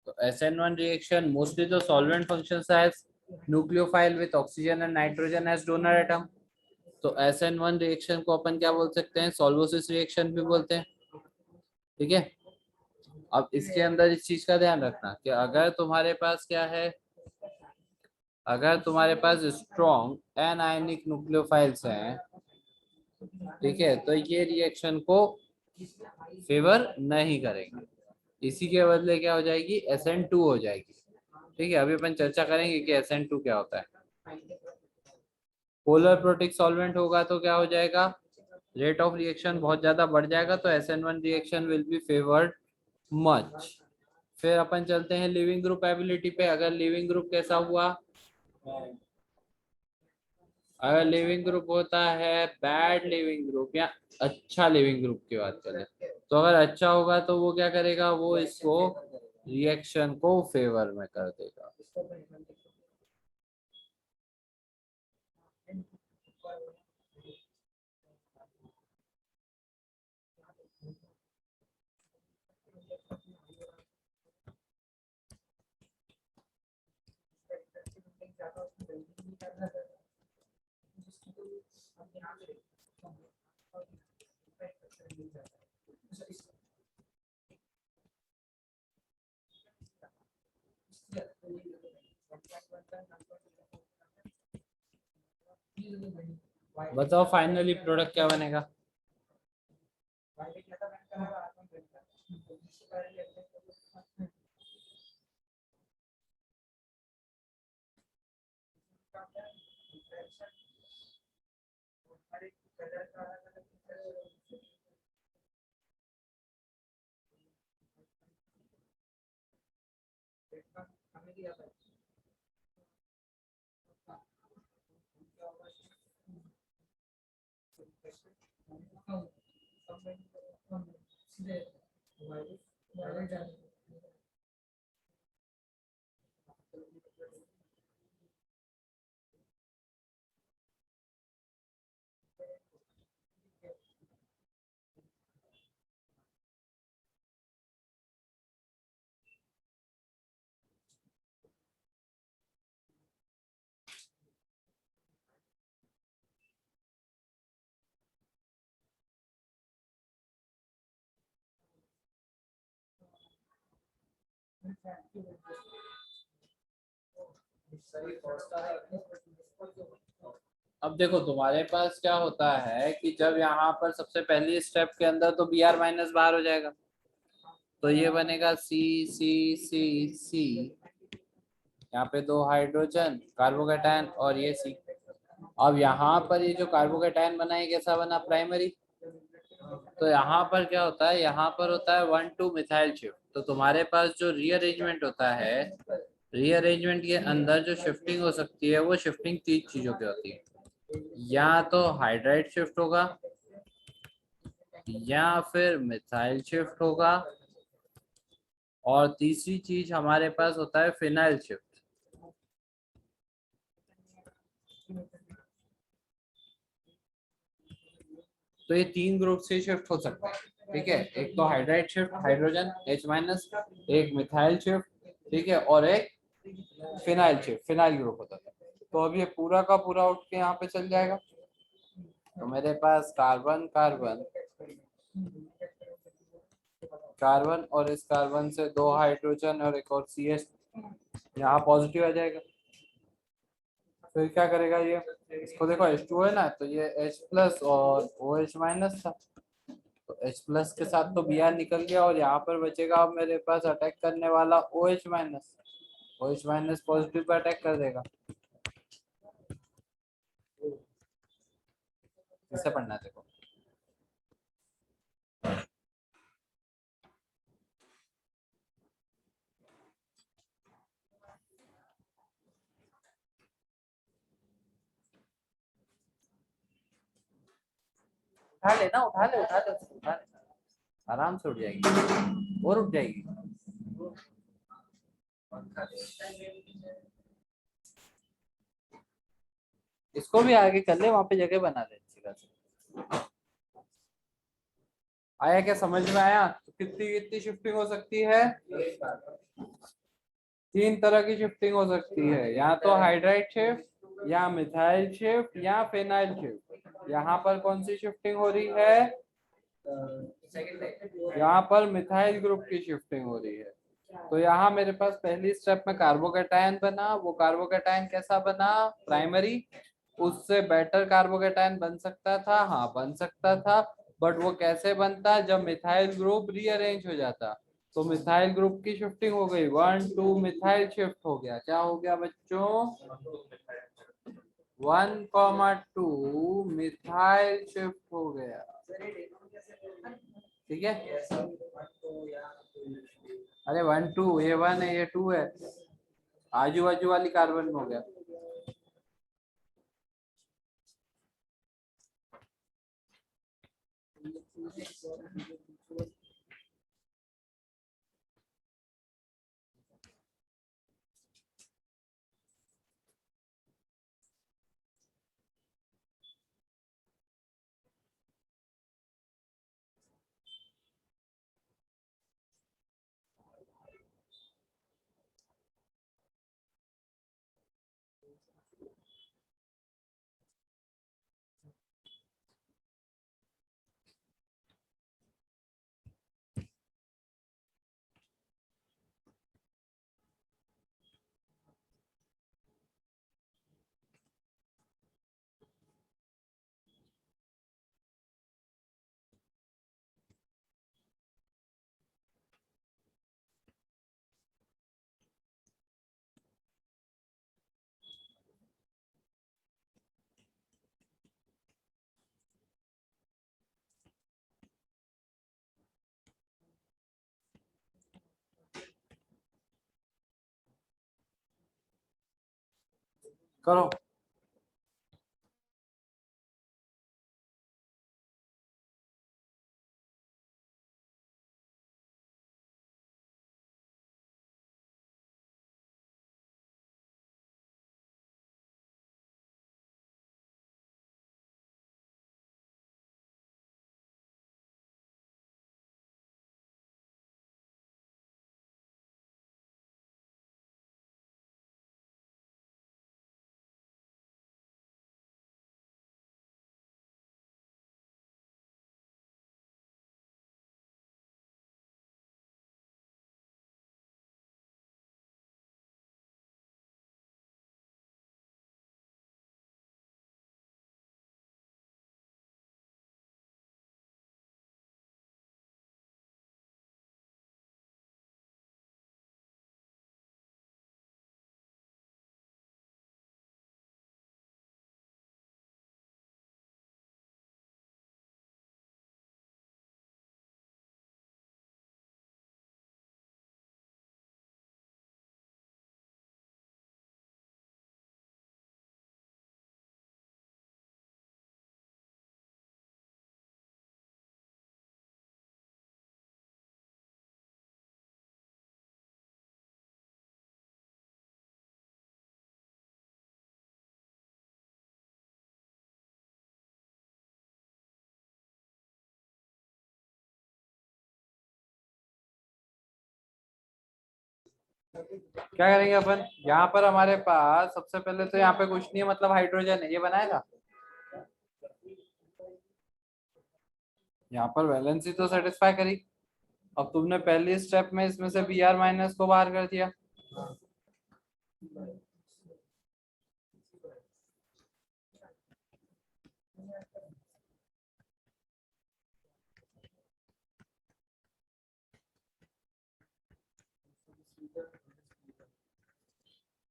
तो SN1 reaction mostly the solvent functions as nucleophile with oxygen and nitrogen as donor atom। तो SN1 रिएक्शन को अपन क्या बोल सकते हैं? सॉल्वोसिस रिएक्शन भी बोलते हैं। ठीक है, अब इसके अंदर इस चीज का ध्यान रखना कि अगर तुम्हारे पास क्या है, अगर तुम्हारे पास स्ट्रॉन्ग एनायनिक न्यूक्लियोफाइल्स हैं, ठीक है, तो ये रिएक्शन को फेवर नहीं करेंगे, इसी के बदले क्या हो जाएगी, SN2 हो जाएगी। ठीक है, अभी अपन चर्चा करेंगे कि SN2 क्या होता है। पोलर प्रोटिक सॉल्वेंट होगा तो क्या हो जाएगा, रेट ऑफ रिएक्शन बहुत ज्यादा बढ़ जाएगा, तो SN1 reaction will be favoured much. फिर अपन चलते हैं लिविंग ग्रुप एबिलिटी पे। अगर लिविंग ग्रुप कैसा हुआ, अगर लिविंग ग्रुप होता है बैड लिविंग ग्रुप या अच्छा लिविंग ग्रुप की बात करें, तो अगर अच्छा होगा तो वो क्या करेगा, वो इसको रिएक्शन को फेवर में कर देगा। बताओ फाइनली प्रोडक्ट क्या बनेगा। अब देखो तुम्हारे पास क्या होता है कि जब यहाँ पर सबसे पहली स्टेप के अंदर तो Br माइनस बाहर हो जाएगा, तो ये बनेगा C, यहाँ पे 2 हाइड्रोजन कार्बोकेटायन और ये C। अब यहाँ पर ये जो कार्बोकेटायन बना है कैसा बना, प्राइमरी। तो यहाँ पर क्या होता है, यहाँ पर होता है 1,2 मिथाइल शिफ्ट। तो तुम्हारे पास जो रीअरेंजमेंट होता है, रीअरेंजमेंट के अंदर जो शिफ्टिंग हो सकती है वो शिफ्टिंग 3 चीजों की होती है, या तो हाइड्राइड शिफ्ट होगा, या फिर मिथाइल शिफ्ट होगा, और तीसरी चीज हमारे पास होता है फिनाइल शिफ्ट। तो ये 3 ग्रुप से शिफ्ट हो सकता है, ठीक है। एक तो hydride shift hydrogen H minus, एक मिथाइल शिफ्ट, ठीक है, और एक फिनाइल शिफ्ट फिनाइल ग्रुप होता है। तो अब ये पूरा का पूरा उठ के यहाँ पे चल जाएगा। तो मेरे पास कार्बन कार्बन कार्बन और इस कार्बन से 2 हाइड्रोजन और एक और CH यहाँ पॉजिटिव आ जाएगा। फिर क्या करेगा ये, इसको देखो H2 है ना, तो ये H प्लस और OH माइनस था, तो H प्लस के साथ तो Br निकल गया और यहाँ पर बचेगा अब मेरे पास अटैक करने वाला OH minus. OH minus positive pay attack कर देगा। किससे पढ़ना है देखो, उठा लेना, उठा ले उठा ले उठा ले, आराम से उठ जाएगी और उठ जाएगी। इसको भी आगे कर ले, वहां पे जगह बना ले अच्छी खासी। आया क्या समझ में आया, तो कितनी कितनी शिफ्टिंग हो सकती है, 3 तरह की शिफ्टिंग हो सकती है, या तो हाइड्राइड शिफ्ट या मिथाइल शिफ्ट या फिनाइल शिफ्ट। यहाँ पर कौन सी शिफ्टिंग हो रही है, सेकंड यहाँ पर मिथाइल ग्रुप की शिफ्टिंग हो रही है। तो यहाँ मेरे पास पहली स्टेप में कार्बोकेटायन बना, वो कार्बोकेटायन कैसा बना, प्राइमरी, उससे बेटर कार्बोकेटायन बन सकता था, हाँ बन सकता था, बट वो कैसे बनता जब मिथाइल ग्रुप रीअरेंज हो जाता। तो मिथाइल ग्रुप की शिफ्टिंग हो गई, 1 2 मिथाइल शिफ्ट हो गया, क्या हो गया बच्चों, 1,2 मिथाइल शिफ्ट हो गया। ठीक है, अरे 1 2, ये 1 है ये 2 है, आजू बाजू वाली कार्बन में हो गया। करो। क्या करेंगे अपन, यहाँ पर हमारे पास सबसे पहले तो यहाँ पे कुछ नहीं है, मतलब हाइड्रोजन है, ये बनाएगा। यहाँ पर वैलेंसी तो सेटिस्फाई करी। अब तुमने पहली स्टेप में इसमें से Br माइनस को बाहर कर दिया।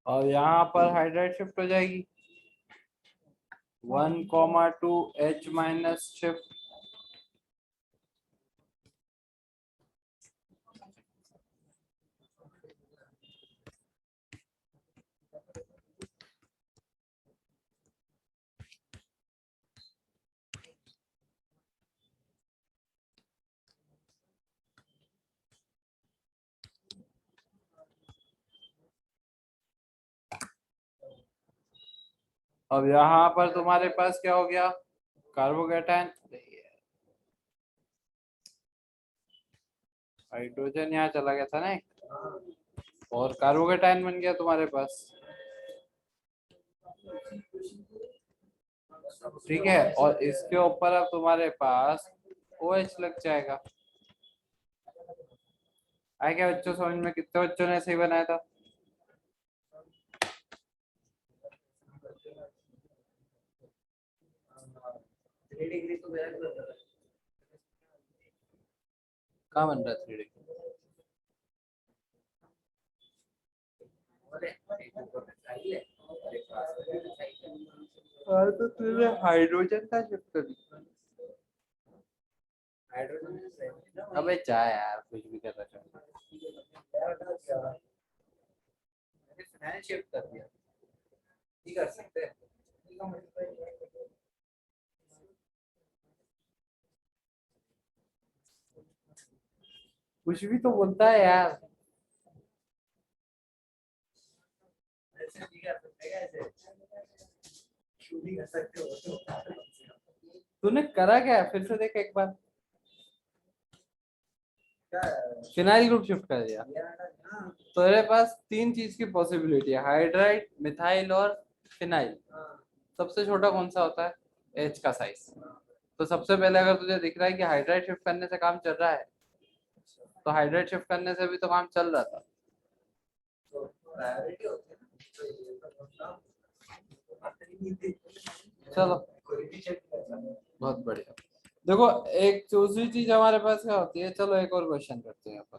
और यहाँ पर हाइड्राइड शिफ्ट हो जाएगी, 1,2 H माइनस शिफ्ट। अब यहाँ पर तुम्हारे पास क्या हो गया, कार्बोकेटायन, हाइड्रोजन यहाँ चला गया था ना एक, और कार्बोकेटायन बन गया तुम्हारे पास। ठीक है, और इसके ऊपर अब तुम्हारे पास OH लग जाएगा। आया क्या बच्चों समझ में? कितने बच्चों ने ऐसे ही बनाया था? कहाँ बन रहा है 3D? तो तुझे हाइड्रोजन का शिफ्ट कर दिया। अबे जा यार, कुछ भी कर रहा है। शिफ्ट कर दिया, नहीं कर सकते। कुछ भी तो बोलता है यार। तूने करा क्या? फिर से देख एक बार। फिनाइल ग्रुप शिफ्ट कर दिया। तो तेरे पास तीन चीज की पॉसिबिलिटी है, हाइड्राइड, मिथाइल और फिनाइल। सबसे छोटा कौन सा होता है? एच का साइज। तो सबसे पहले अगर तुझे दिख रहा है कि हाइड्राइड शिफ्ट करने से काम चल रहा है, तो हाइड्राइड शिफ्ट करने से भी तो काम चल रहा था। चलो, बहुत बढ़िया। देखो, एक दूसरी चीज हमारे पास क्या होती है, चलो एक और क्वेश्चन करते हैं अपन।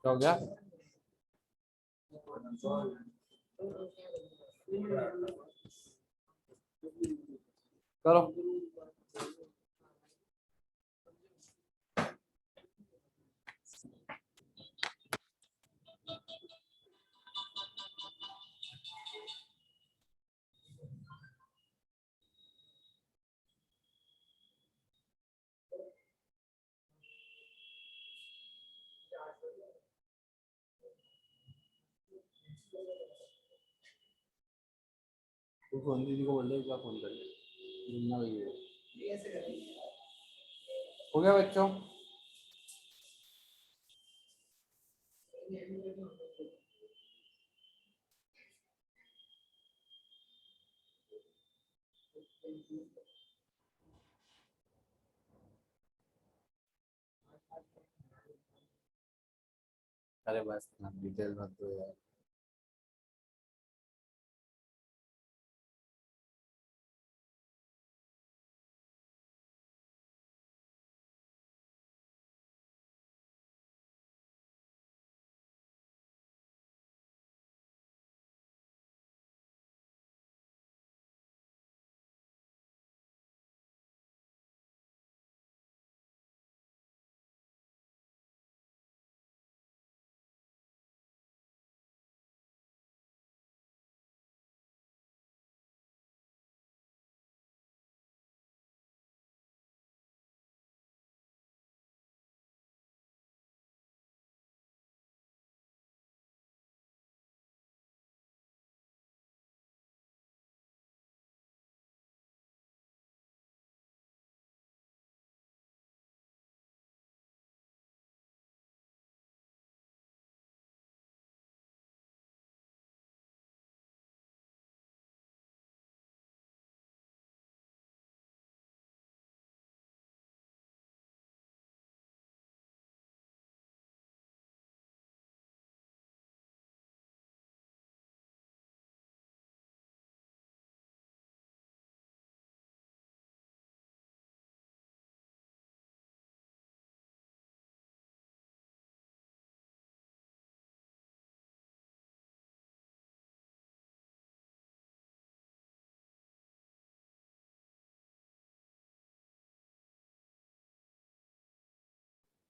क्या हो गया? करो। तू फोन दीदी को बोल दे, एक बार फोन कर ले। हो गया बच्चों? अरे बस ना, डिटेल मत दो यार।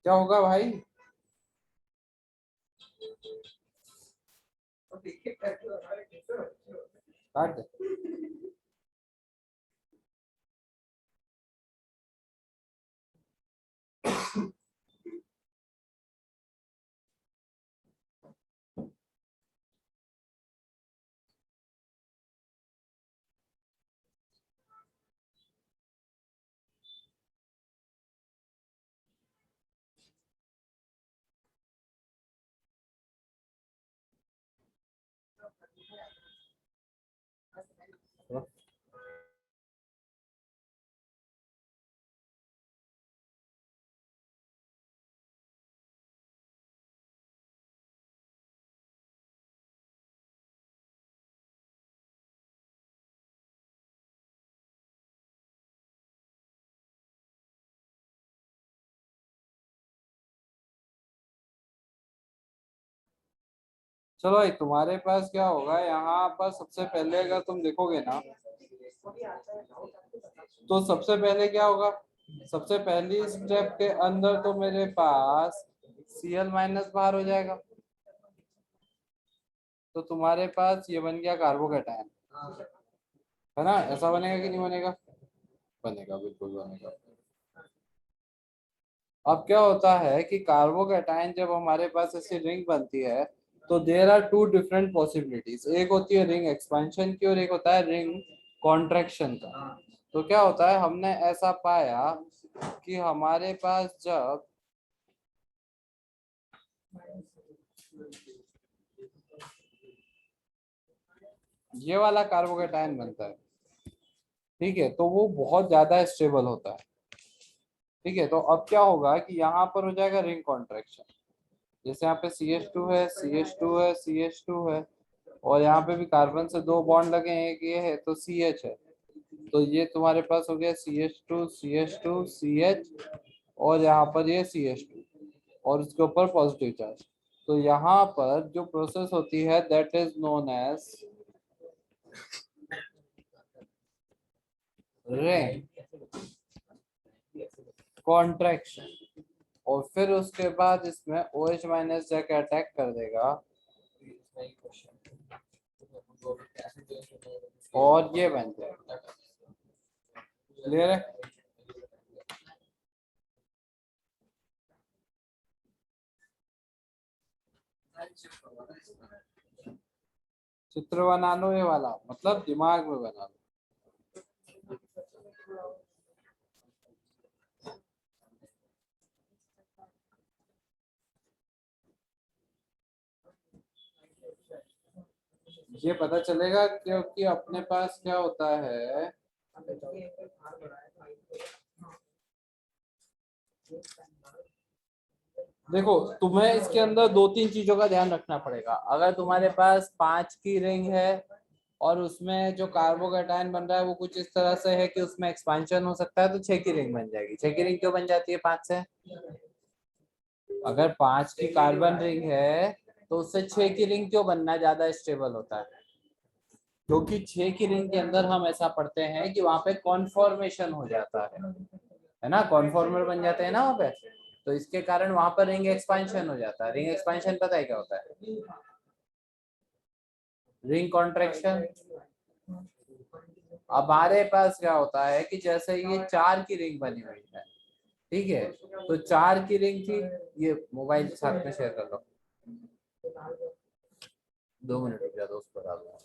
क्या होगा भाई? काट दे। चलो भाई, तुम्हारे पास क्या होगा यहाँ पर सबसे पहले, अगर तुम देखोगे ना, तो सबसे पहले क्या होगा, सबसे पहली स्टेप के अंदर तो मेरे पास Cl माइनस बाहर हो जाएगा, तो तुम्हारे पास ये बन गया कार्बोकेटायन, है ना? ऐसा बनेगा कि नहीं बनेगा? बनेगा, बिल्कुल बनेगा। अब क्या होता है कि कार्बोकेटायन जब हमारे पास ऐसी रिंग बनती है, तो there are two different possibilities. एक होती है रिंग एक्सपेंशन की और एक होता है रिंग कॉन्ट्रैक्शन का। तो क्या होता है, हमने ऐसा पाया कि हमारे पास जब ये वाला कार्बोकेटायन बनता है, ठीक है, तो वो बहुत ज्यादा स्टेबल होता है। ठीक है, तो अब क्या होगा कि यहाँ पर हो जाएगा रिंग कॉन्ट्रैक्शन। जैसे यहाँ पे CH2 है, CH2 है, CH2 है, और यहाँ पे भी कार्बन से दो बॉन्ड लगे हैं, एक ये है तो CH है, तो ये तुम्हारे पास हो गया CH2 CH2 CH, और यहाँ पर ये CH2 और उसके ऊपर पॉजिटिव चार्ज। तो यहाँ पर जो प्रोसेस होती है that is known as ring contraction. और फिर उसके बाद इसमें OH माइनस जाके अटैक कर देगा और ये बन जाएगा। क्लियर है? चित्र बना लो, ये वाला मतलब दिमाग में बना लो। ये पता चलेगा क्योंकि अपने पास क्या होता है, देखो तुम्हें इसके अंदर दो तीन चीजों का ध्यान रखना पड़ेगा। अगर तुम्हारे पास 5 की रिंग है और उसमें जो कार्बोकेटायन बन रहा है वो कुछ इस तरह से है कि उसमें एक्सपेंशन हो सकता है, तो 6 की रिंग बन जाएगी। 6 की रिंग क्यों बन जाती है 5 से? अगर 5 की कार्बन रिंग है तो उससे 6 की रिंग क्यों बनना ज्यादा स्टेबल होता है? क्योंकि 6 की रिंग के अंदर हम ऐसा पढ़ते हैं कि वहां पे कॉन्फॉर्मेशन हो जाता है ना, कॉन्फॉर्मर बन जाते हैं ना वहां पे, तो इसके कारण वहां पर रिंग एक्सपेंशन हो जाता है। रिंग एक्सपेंशन पता है क्या होता है? Ring contraction. अब हमारे पास क्या होता है कि जैसे ये 4 की रिंग बनी हुई है, ठीक है, तो 4 की रिंग थी, ये मोबाइल साथ में शेयर कर लो, 2 मिनट रुक जा, दोस्त बता दो।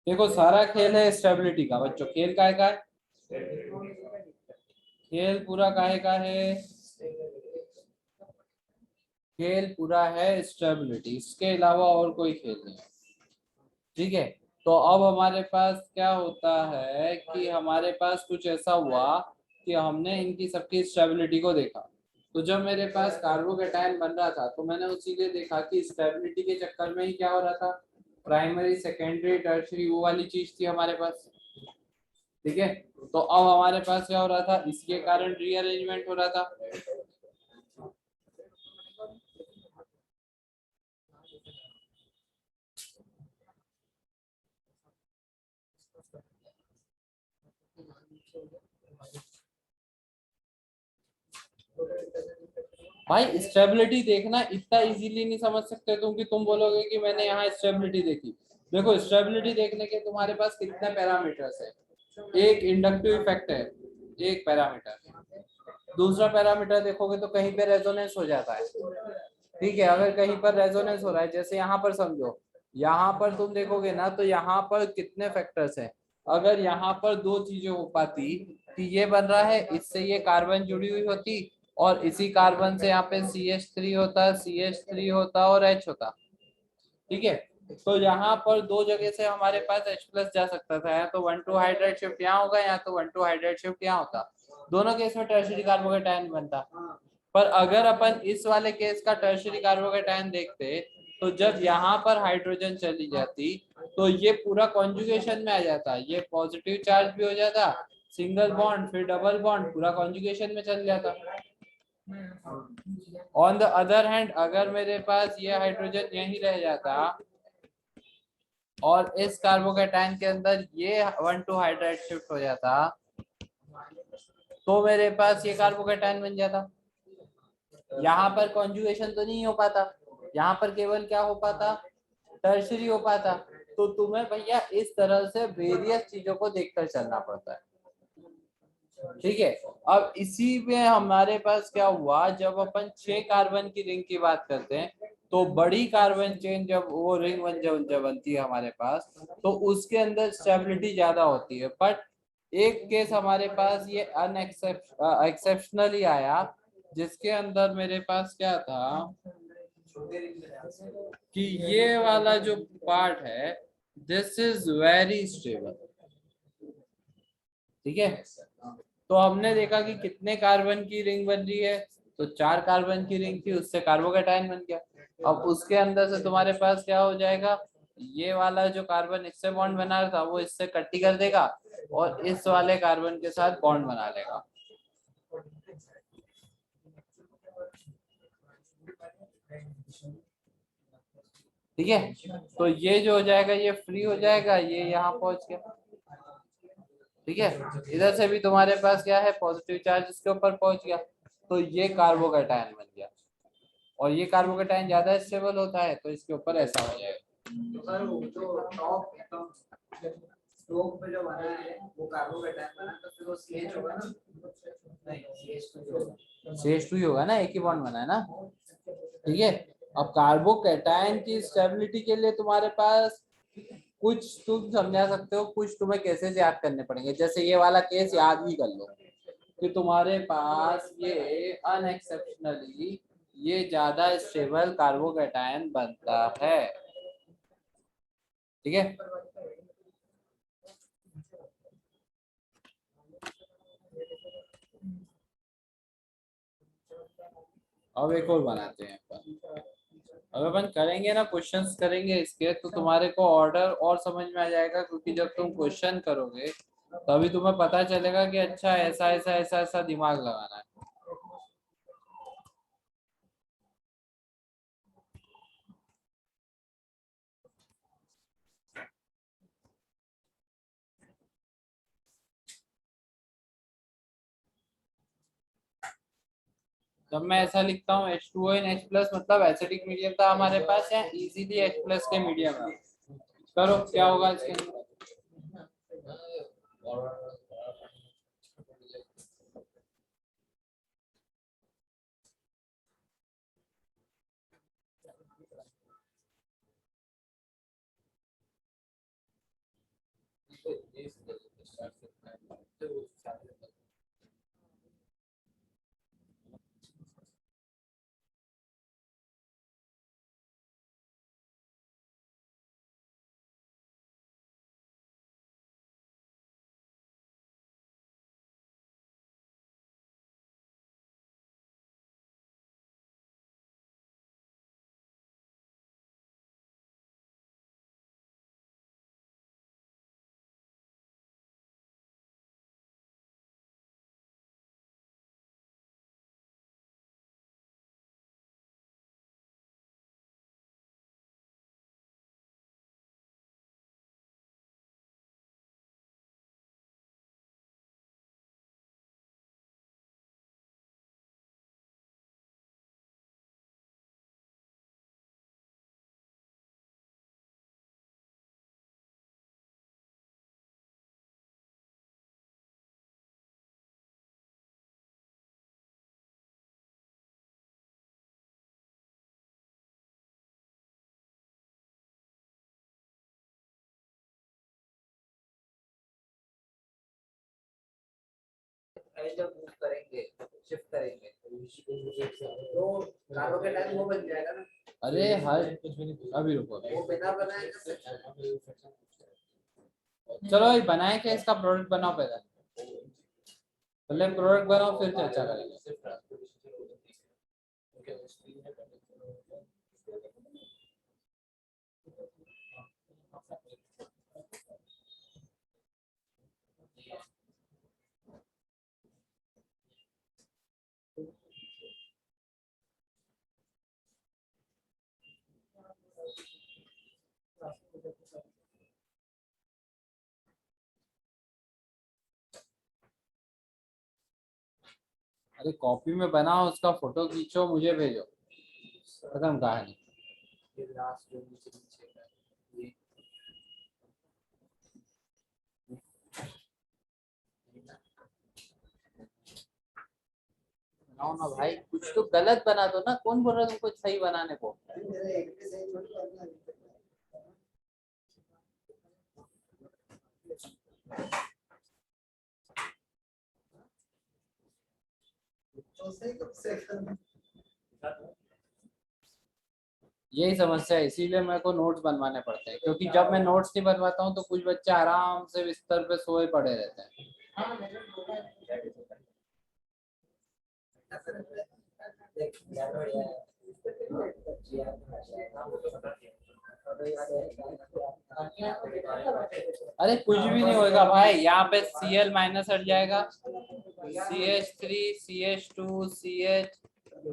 देखो सारा खेल है स्टेबिलिटी का बच्चों। खेल काहे का है? खेल पूरा काहे का है? खेल पूरा है स्टेबिलिटी, इसके अलावा और कोई खेल नहीं है। ठीक है, तो अब हमारे पास क्या होता है कि हमारे पास कुछ ऐसा हुआ कि हमने इनकी सबकी स्टेबिलिटी को देखा। तो जब मेरे पास कार्बोकेटायन बन रहा था तो मैंने उसीलिए देखा कि स्टेबिलिटी के चक्कर में ही क्या हो रहा था, प्राइमरी सेकेंडरी टर्शरी वो वाली चीज थी हमारे पास। ठीक है, तो अब हमारे पास क्या हो रहा था, इसके कारण रीअरेंजमेंट हो रहा था। भाई स्टेबिलिटी देखना इतना इजीली नहीं समझ सकते तुम कि तुम बोलोगे कि मैंने यहाँ स्टेबिलिटी देखी। देखो स्टेबिलिटी देखने के तुम्हारे पास कितने पैरामीटर्स है। एक इंडक्टिव इफेक्ट है, एक पैरामीटर। दूसरा पैरामीटर देखोगे तो कहीं पे रेजोनेंस हो जाता है। ठीक है, अगर कहीं पर रेजोनेंस हो रहा है, जैसे यहाँ पर समझो, यहाँ पर तुम देखोगे ना तो यहाँ पर कितने फैक्टर्स हैं। अगर यहाँ पर दो चीजें हो पाती कि ये बन रहा है, इससे ये कार्बन जुड़ी हुई होती, और इसी कार्बन से यहाँ पे CH3 होता, CH3 होता और H होता। ठीक है, तो यहाँ पर दो जगह से हमारे पास H+ जा सकता था, या तो 1,2 हाइड्राइड शिफ्ट यहाँ होगा, या तो 1,2 हाइड्राइड शिफ्ट यहाँ होता। दोनों केस में टर्शियरी कार्बोकेटायन बनता। पर अगर अपन इस वाले केस का टर्शियरी कार्बोकेटायन देखते, तो जब यहाँ पर हाइड्रोजन चली जाती तो ये पूरा कॉन्जुगेशन में आ जाता, ये पॉजिटिव चार्ज भी हो जाता, सिंगल बॉन्ड फिर डबल बॉन्ड, पूरा कॉन्जुगेशन में चल जाता। ऑन द अदर हैंड अगर मेरे पास ये हाइड्रोजन यहीं रह जाता और इस कार्बोकेटायन के अंदर ये 1,2 हाइड्राइड शिफ्ट हो जाता, तो मेरे पास ये कार्बोकेटायन बन जाता। यहाँ पर कॉन्जुगेशन तो नहीं हो पाता, यहाँ पर केवल क्या हो पाता, टर्शरी हो पाता। तो तुम्हें भैया इस तरह से वेरियस चीजों को देखकर चलना पड़ता है, ठीक है। अब इसी में हमारे पास क्या हुआ, जब अपन 6 कार्बन की रिंग की बात करते हैं, तो बड़ी कार्बन चेन जब वो रिंग जब बनती है हमारे पास, तो उसके अंदर स्टेबिलिटी ज्यादा होती है। बट एक केस हमारे पास ये एक्सेप्शनली आया, जिसके अंदर मेरे पास क्या था कि ये वाला जो पार्ट है, दिस इज वेरी स्टेबल, ठीक है। तो हमने देखा कि कितने कार्बन की रिंग बन रही है, तो 4 कार्बन की रिंग थी, उससे कार्बोकेटायन बन गया। अब उसके अंदर से तुम्हारे पास क्या हो जाएगा, ये वाला जो कार्बन इससे बॉन्ड बना रहा था वो इससे कट्टी कर देगा और इस वाले कार्बन के साथ बॉन्ड बना लेगा, ठीक है। तो ये जो हो जाएगा ये फ्री हो जाएगा, ये यहाँ पहुंच गया, ठीक है। इधर से भी तुम्हारे पास क्या है, पॉजिटिव चार्ज इसके ऊपर पहुंच गया, तो ये कार्बोकेटायन बन गया। और ये कार्बोकेटायन ज्यादा स्टेबल होता है, तो इसके ऊपर ऐसा हो जाएगा। तो सर वो जो टॉप स्लोप पे जो बना है वो कार्बोकेटायन बना, तो फिर वो CH होगा ना? नहीं, CH2 होगा। CH2 ही होगा ना, एक ही बॉन्ड बना है ना, ठीक है। अब कार्बोकेटायन की स्टेबिलिटी के लिए तुम्हारे पास कुछ तुम समझा सकते हो, कुछ तुम्हें केसेस याद करने पड़ेंगे। जैसे ये वाला केस याद ही कर लो कि तुम्हारे पास ये अनएक्सेप्शनली ये ज्यादा स्टेबल कार्बोकेटायन बनता है, ठीक है। अब एक और बनाते हैं अपन। अब अपन करेंगे ना, क्वेश्चंस करेंगे इसके, तो तुम्हारे को ऑर्डर और समझ में आ जाएगा, क्योंकि जब तुम क्वेश्चन करोगे तभी तुम्हें पता चलेगा कि अच्छा ऐसा ऐसा ऐसा ऐसा दिमाग लगाना है। जब मैं ऐसा लिखता हूँ H2O मतलब एसिडिक मीडियम था हमारे पास, या इजीली H+ के मीडियम है। करो क्या होगा इसके अंदर, जब मूव करेंगे, शिफ्ट करेंगे, तो कार्बोकेटायन वो बन जाएगा ना। अरे हर अभी रुको, वो बिना बनाए कैसे? चलो ये बनाए क्या, इसका प्रोडक्ट बनाओ पहले, पहले प्रोडक्ट बनाओ फिर चर्चा करेंगे। अरे कॉपी में बनाओ, उसका फोटो खींचो मुझे भेजो, खत्म कहानी। ये लास्ट जो नीचे नीचे का ये बनाओ ना भाई, कुछ तो गलत बना दो ना, कौन बोल रहा है तुमको सही बनाने को। मेरा एक भी सही थोड़ी करना तो सही कब से करना? यही समस्या है, इसीलिए मेरे को नोट्स बनवाने पड़ते हैं, क्योंकि जब मैं नोट्स नहीं बनवाता हूँ तो कुछ बच्चे आराम से बिस्तर पे सोए पड़े रहते हैं। हाँ मैंने बोला देख यार अरे कुछ भी नहीं होगा भाई, यहाँ पे Cl माइनस हट जाएगा, CH3 CH2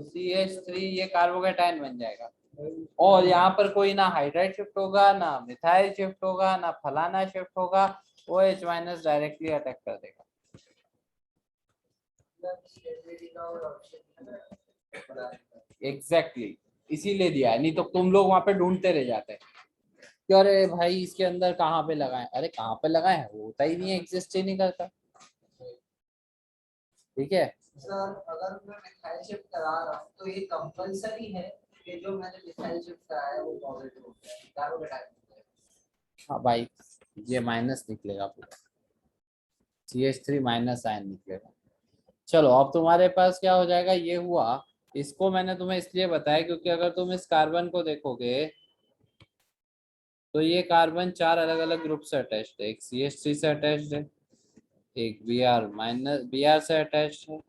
CH3 ये कार्बोकेटाइन बन जाएगा, और यहाँ पर कोई ना हाइड्राइड शिफ्ट होगा, ना मिथाइल शिफ्ट होगा, ना फलाना शिफ्ट होगा, OH माइनस डायरेक्टली अटैक कर देगा। एग्जैक्टली इसीलिए दिया है, नहीं तो तुम लोग वहां पे ढूंढते रह जाते कि अरे भाई इसके अंदर कहाँ पे लगाए, अरे कहाँ पे लगाए वो होता ही नहीं है, एग्जिस्ट ही नहीं करता। ठीक है, सर अगर मैं मिथाइल शिफ्ट करा रहा हूँ तो ये कंपलसरी है कि जो मैंने मिथाइल शिफ्ट कराया है वो पॉजिटिव हो गया कार्बोकेटाइन। हाँ भाई ये माइनस निकलेगा पूरा, CH3 माइनस आयन निकलेगा। चलो अब तुम्हारे पास क्या हो जाएगा, ये हुआ। इसको मैंने तुम्हें इसलिए बताया क्योंकि अगर तुम इस कार्बन को देखोगे तो ये कार्बन 4 अलग अलग ग्रुप से अटैच्ड है, एक CH3 से अटैच्ड है, एक Br से अटैच्ड है,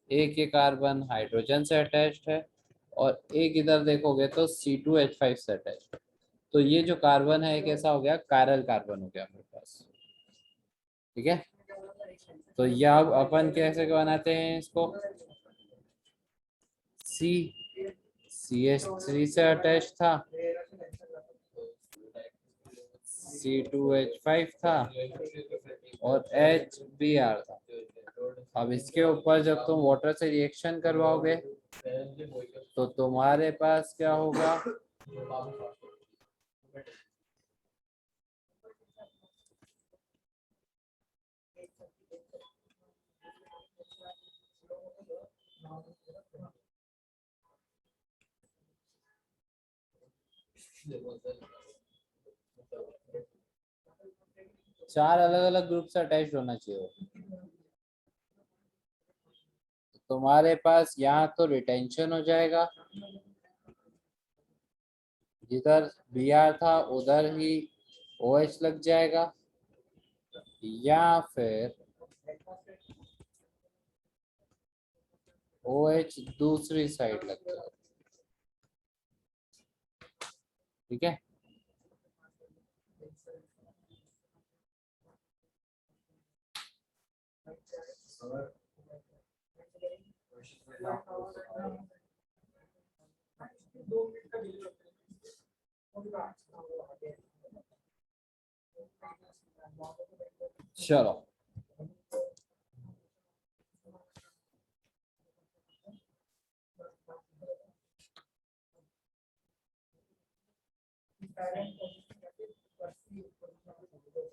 एक ये कार्बन हाइड्रोजन से अटैच्ड है, और एक इधर देखोगे तो C2H5 से अटैच्ड है। तो ये जो कार्बन है एक ऐसा हो गया, कायरल कार्बन हो गया मेरे पास। ठीक है, तो यह अब अपन कैसे बनाते हैं इसको, CH3 से अटैच था, C2H5 था, और HBr था। अब इसके ऊपर जब तुम वाटर से रिएक्शन करवाओगे तो तुम्हारे पास क्या होगा, चार अलग अलग ग्रुप से अटैच्ड होना चाहिए। तुम्हारे पास यहाँ तो रिटेंशन हो जाएगा, जिधर Br था उधर ही OH लग जाएगा, या फिर OH दूसरी साइड लग जाएगा। ठीक है, चलो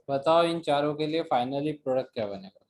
बताओ इन चारों के लिए फाइनली प्रोडक्ट क्या बनेगा।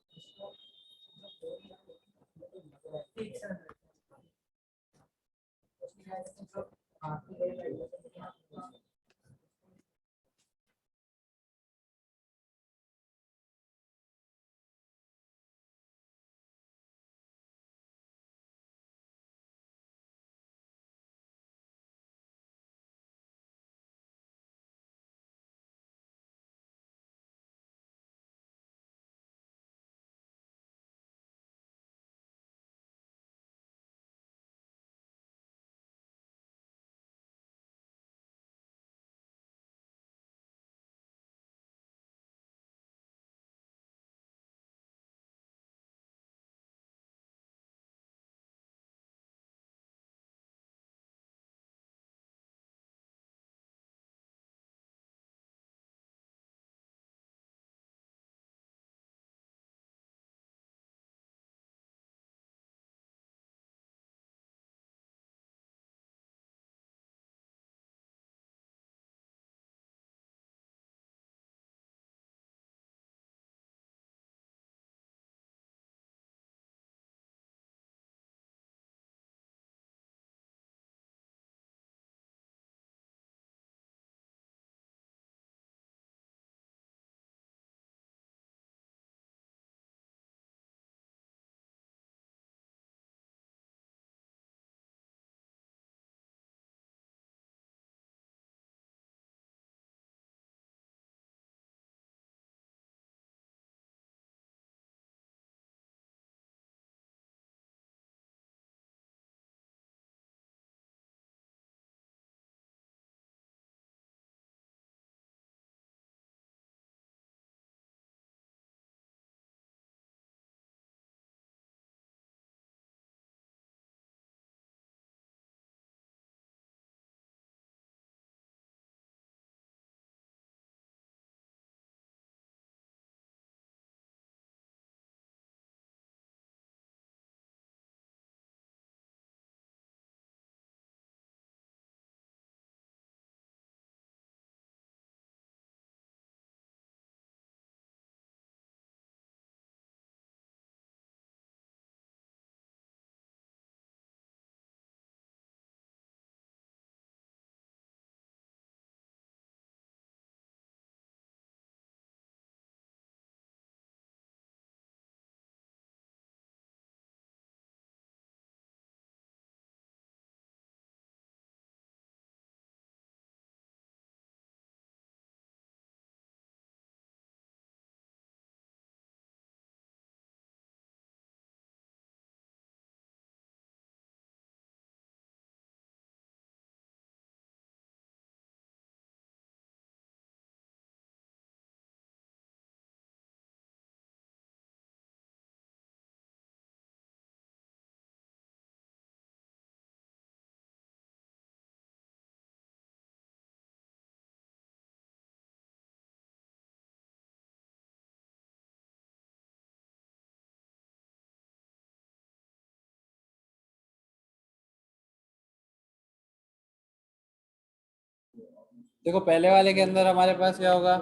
देखो पहले वाले के अंदर हमारे पास क्या होगा,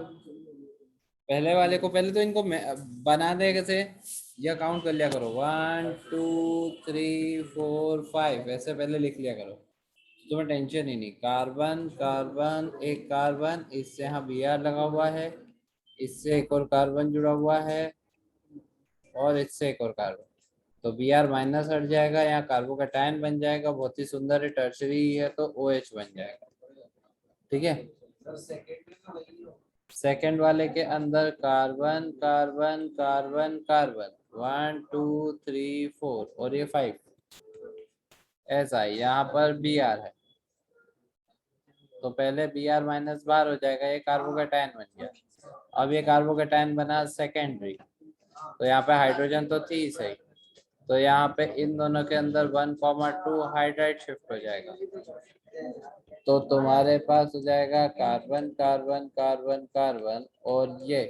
पहले वाले को पहले तो इनको बना दे कैसे, या काउंट कर लिया करो, 1 2 3 4 5 ऐसे पहले लिख लिया करो, तुम्हें टेंशन ही नहीं। कार्बन कार्बन, एक कार्बन, इससे यहाँ बी आर लगा हुआ है, इससे एक और कार्बन जुड़ा हुआ है, और इससे एक और कार्बन, तो बी आर माइनस हट जाएगा, यहाँ कार्बोकैटायन बन जाएगा, बहुत ही सुंदर है, टर्शरी है तो ओ एच बन जाएगा। ठीक है, सेकेंड वाले के अंदर कार्बन कार्बन कार्बन कार्बन, 1 2 3 4 और ये 5, ऐसा है। यहाँ पर बी आर है, तो पहले बी आर माइनस बार हो जाएगा, ये कार्बोकैटायन बन गया। अब ये कार्बोकैटायन बना सेकेंडरी, तो यहाँ पे हाइड्रोजन तो थी ही सही, तो यहाँ पे इन दोनों के अंदर 1,2 हाइड्राइड शिफ्ट हो जाएगा, तो तुम्हारे पास हो जाएगा कार्बन कार्बन कार्बन कार्बन और ये,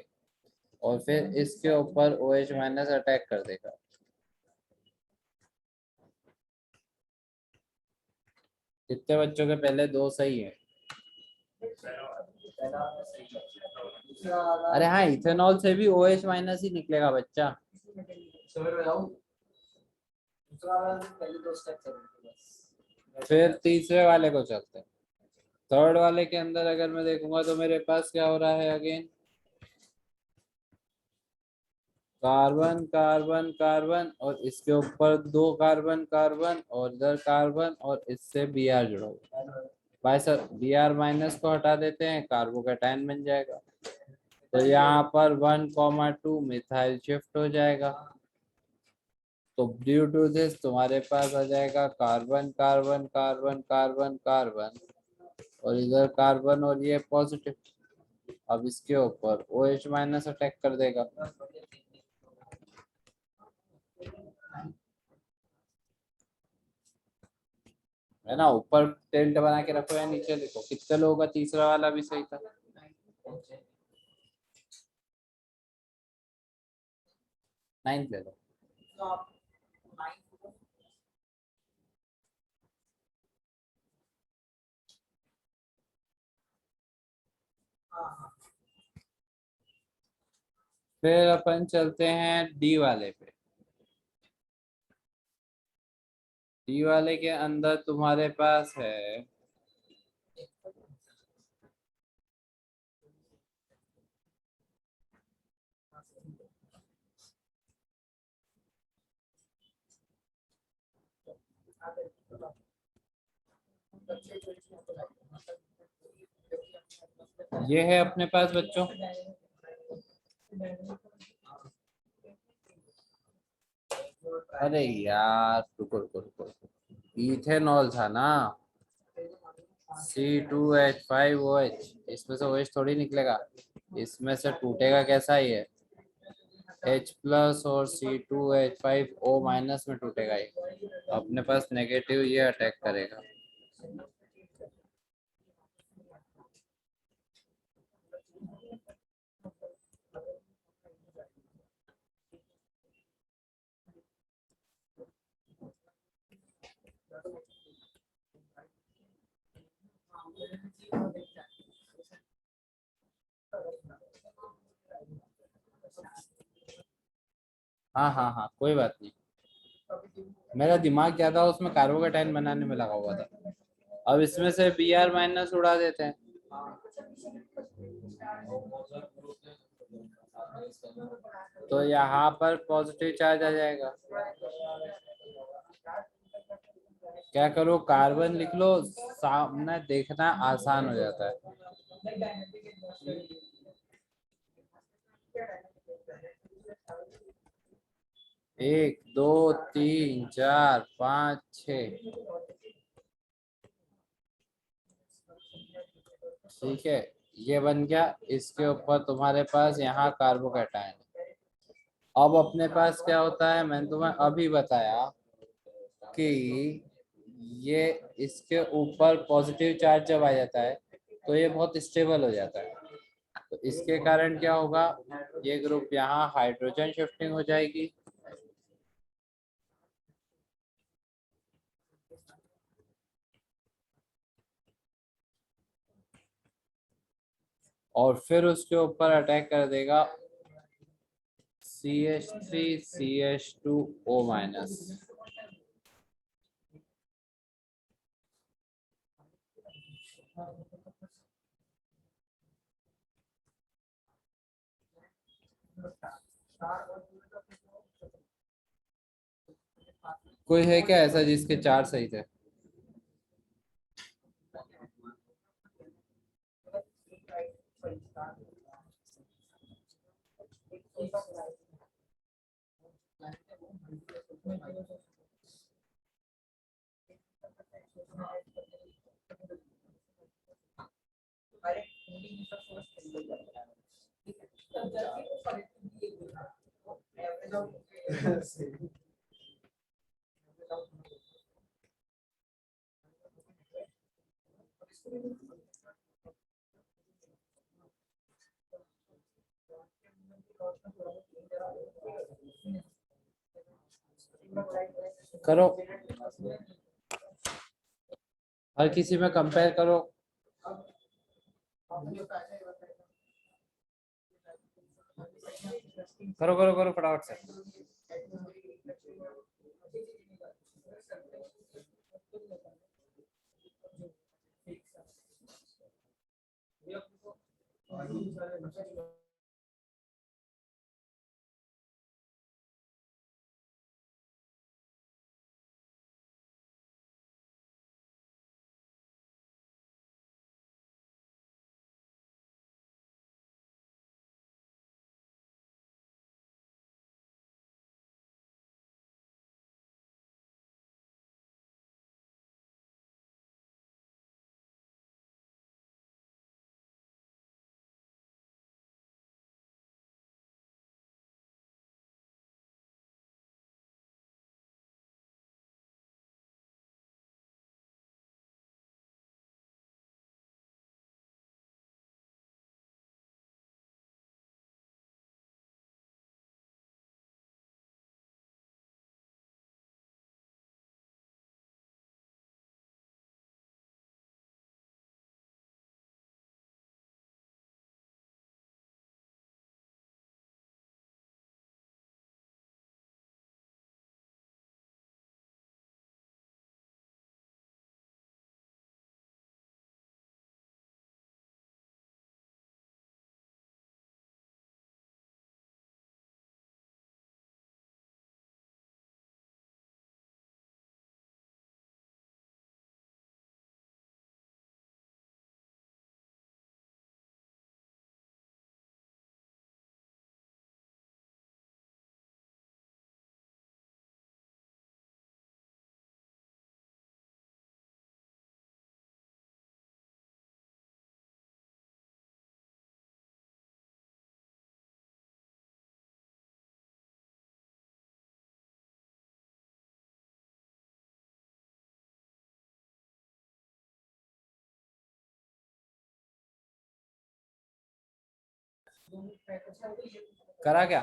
और फिर इसके ऊपर ओ एच माइनस अटैक कर देगा। कितने बच्चों के पहले दो सही है? अरे हाँ, इथेनॉल से भी ओ एच माइनस ही निकलेगा बच्चा। फिर तीसरे वाले को चलते हैं। थर्ड वाले के अंदर अगर मैं देखूंगा तो मेरे पास क्या हो रहा है, अगेन कार्बन कार्बन कार्बन, और इसके ऊपर दो कार्बन कार्बन, और इधर कार्बन, और इससे बी आर जुड़ा हुआ। भाई सर बी आर माइनस को हटा देते हैं, कार्बोकैटायन बन जाएगा, तो यहाँ पर 1,2 मिथाइल शिफ्ट हो जाएगा, तो ड्यू टू दिस तुम्हारे पास आ जाएगा carbon carbon carbon carbon carbon, और इधर कार्बन और ये पॉजिटिव, अब इसके ऊपर ओ एच माइनस अटैक कर देगा। है ना, ऊपर टेंट बना के रखो या नीचे लिखो, कितने लोगों का तीसरा वाला भी सही था? 9 ले लो। फिर अपन चलते हैं डी वाले पे। डी वाले के अंदर तुम्हारे पास है ये है अपने पास बच्चों, अरे यार रुको रुको रुको, इथेनॉल था ना, C2H5OH, इसमें से OH थोड़ी निकलेगा, इसमें से टूटेगा कैसा ही है, H प्लस और C2H5O माइनस में टूटेगा ये, अपने पास नेगेटिव ये अटैक करेगा। हाँ हाँ हाँ, कोई बात नहीं, मेरा दिमाग क्या था उसमें कार्बोकैटायन बनाने में लगा हुआ था। अब इसमें से बी आर माइनस उड़ा देते हैं, तो यहाँ पर पॉजिटिव चार्ज आ जाएगा। क्या करो, कार्बन लिख लो, सामने देखना आसान हो जाता है। 1 2 3 4 5 6, ठीक है, ये बन गया। इसके ऊपर तुम्हारे पास यहाँ कार्बोकैटायन है। अब अपने पास क्या होता है, मैंने तुम्हें अभी बताया कि ये इसके ऊपर पॉजिटिव चार्ज जब आ जाता है तो ये बहुत स्टेबल हो जाता है, तो इसके कारण क्या होगा, ये ग्रुप यहाँ हाइड्रोजन शिफ्टिंग हो जाएगी, और फिर उसके ऊपर अटैक कर देगा CH3CH2O-। कोई है क्या ऐसा जिसके 4 सही थे? करो, हर किसी में कंपेयर करो। करो करो करो फटाफट से। करा क्या?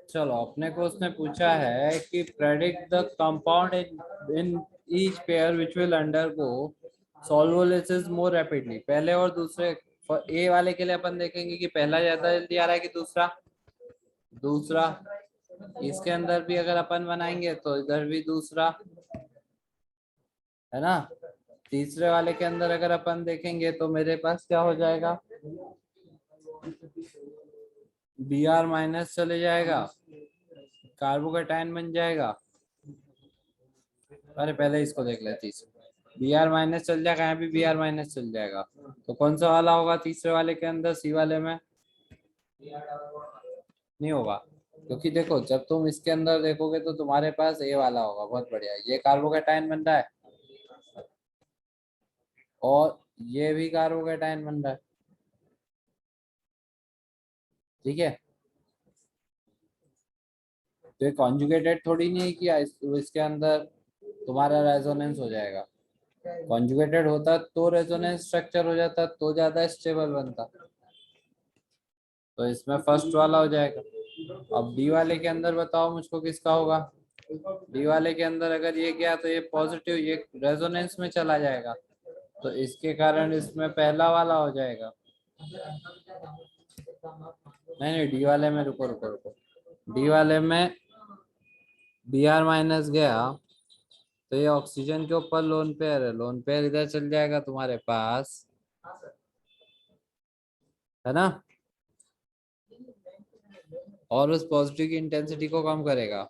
चलो, अपने को उसने पूछा है कि predict the compound in each pair which will undergo solvolysis more rapidly. पहले और दूसरे, ए वाले के लिए अपन देखेंगे कि पहला ज्यादा जल्दी आ रहा है कि दूसरा। दूसरा। इसके अंदर भी अगर अपन बनाएंगे तो इधर भी दूसरा, है ना। तीसरे वाले के अंदर अगर अपन देखेंगे तो मेरे पास क्या हो जाएगा, Br माइनस चले जाएगा, कार्बोकेटाइन बन जाएगा। अरे पहले इसको देख लेते हैं। Br माइनस चल जाएगा, यहाँ भी Br माइनस चल जाएगा। तो कौन सा वाला होगा तीसरे वाले के अंदर, सी वाले में? नहीं होगा, क्योंकि देखो जब तुम इसके अंदर देखोगे तो तुम्हारे पास ए वाला होगा। बहुत बढ़िया, ये कार्बोकेटाइन बन रहा है और ये भी कार्बोकेटाइन बन रहा है। ठीक है, तो ये कॉन्जुगेटेड थोड़ी नहीं है कि इसके अंदर तुम्हारा रेजोनेंस हो जाएगा। कॉन्जुगेटेड होता तो रेजोनेंस स्ट्रक्चर हो जाता, तो ज्यादा स्टेबल बनता। तो इसमें फर्स्ट वाला हो जाएगा। अब डी वाले के अंदर बताओ मुझको किसका होगा। डी वाले के अंदर अगर ये गया तो ये पॉजिटिव, ये रेजोनेंस में चला जाएगा, तो इसके कारण इसमें पहला वाला हो जाएगा। नहीं नहीं, डी वाले में रुको रुको रुको, डी वाले में Br माइनस गया तो ये ऑक्सीजन के ऊपर लोन पेयर है, लोन पेयर इधर चल जाएगा तुम्हारे पास, है ना, और उस पॉजिटिव की इंटेंसिटी को कम करेगा।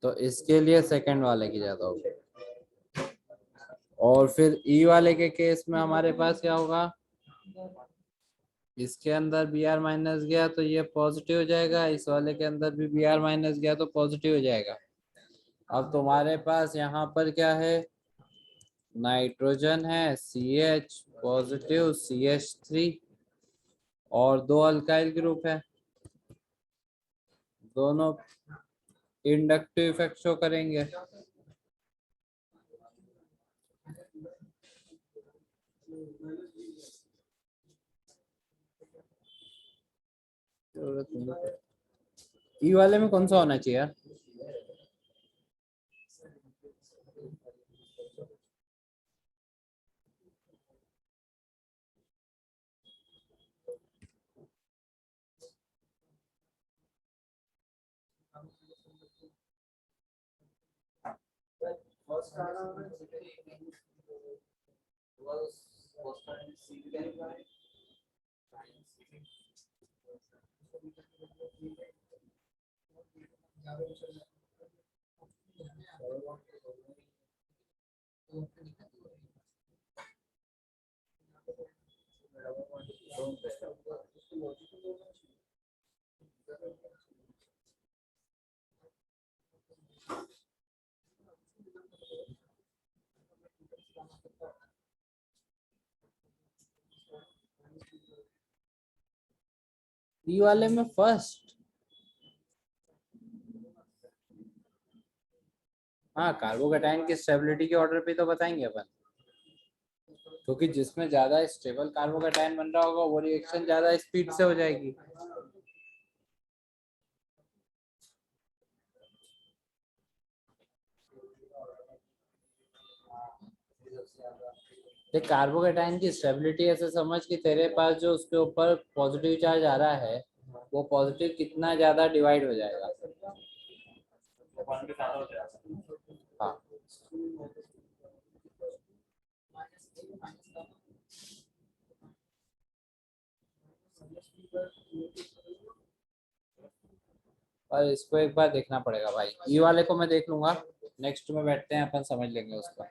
तो इसके लिए सेकंड वाले की ज्यादा होगी। और फिर ई वाले के केस में हमारे पास क्या होगा, इसके अंदर Br माइनस गया तो ये पॉजिटिव हो जाएगा, इस वाले के अंदर भी Br माइनस गया तो पॉजिटिव हो जाएगा। अब तुम्हारे पास यहाँ पर क्या है, नाइट्रोजन है CH पॉजिटिव, CH3 और दो अल्काइल ग्रुप है, दोनों इंडक्टिव इफेक्ट शो करेंगे। ई वाले में कौन सा होना चाहिए यार, ई वाले में फर्स्ट, हाँ कार्बोकेटाइन की स्टेबिलिटी के ऑर्डर पे तो बताएंगे अपन, क्योंकि जिसमें ज्यादा स्टेबल कार्बोकेटाइन बन रहा होगा वो रिएक्शन ज्यादा स्पीड से हो जाएगी। देख कार्बोकेटाइन की स्टेबिलिटी ऐसे समझ कि तेरे पास जो उसके ऊपर पॉजिटिव चार्ज आ रहा है वो पॉजिटिव कितना ज्यादा डिवाइड हो जाएगा। हाँ और इसको एक बार देखना पड़ेगा भाई, ई वाले को मैं देख लूंगा, नेक्स्ट में बैठते हैं अपन समझ लेंगे उसको।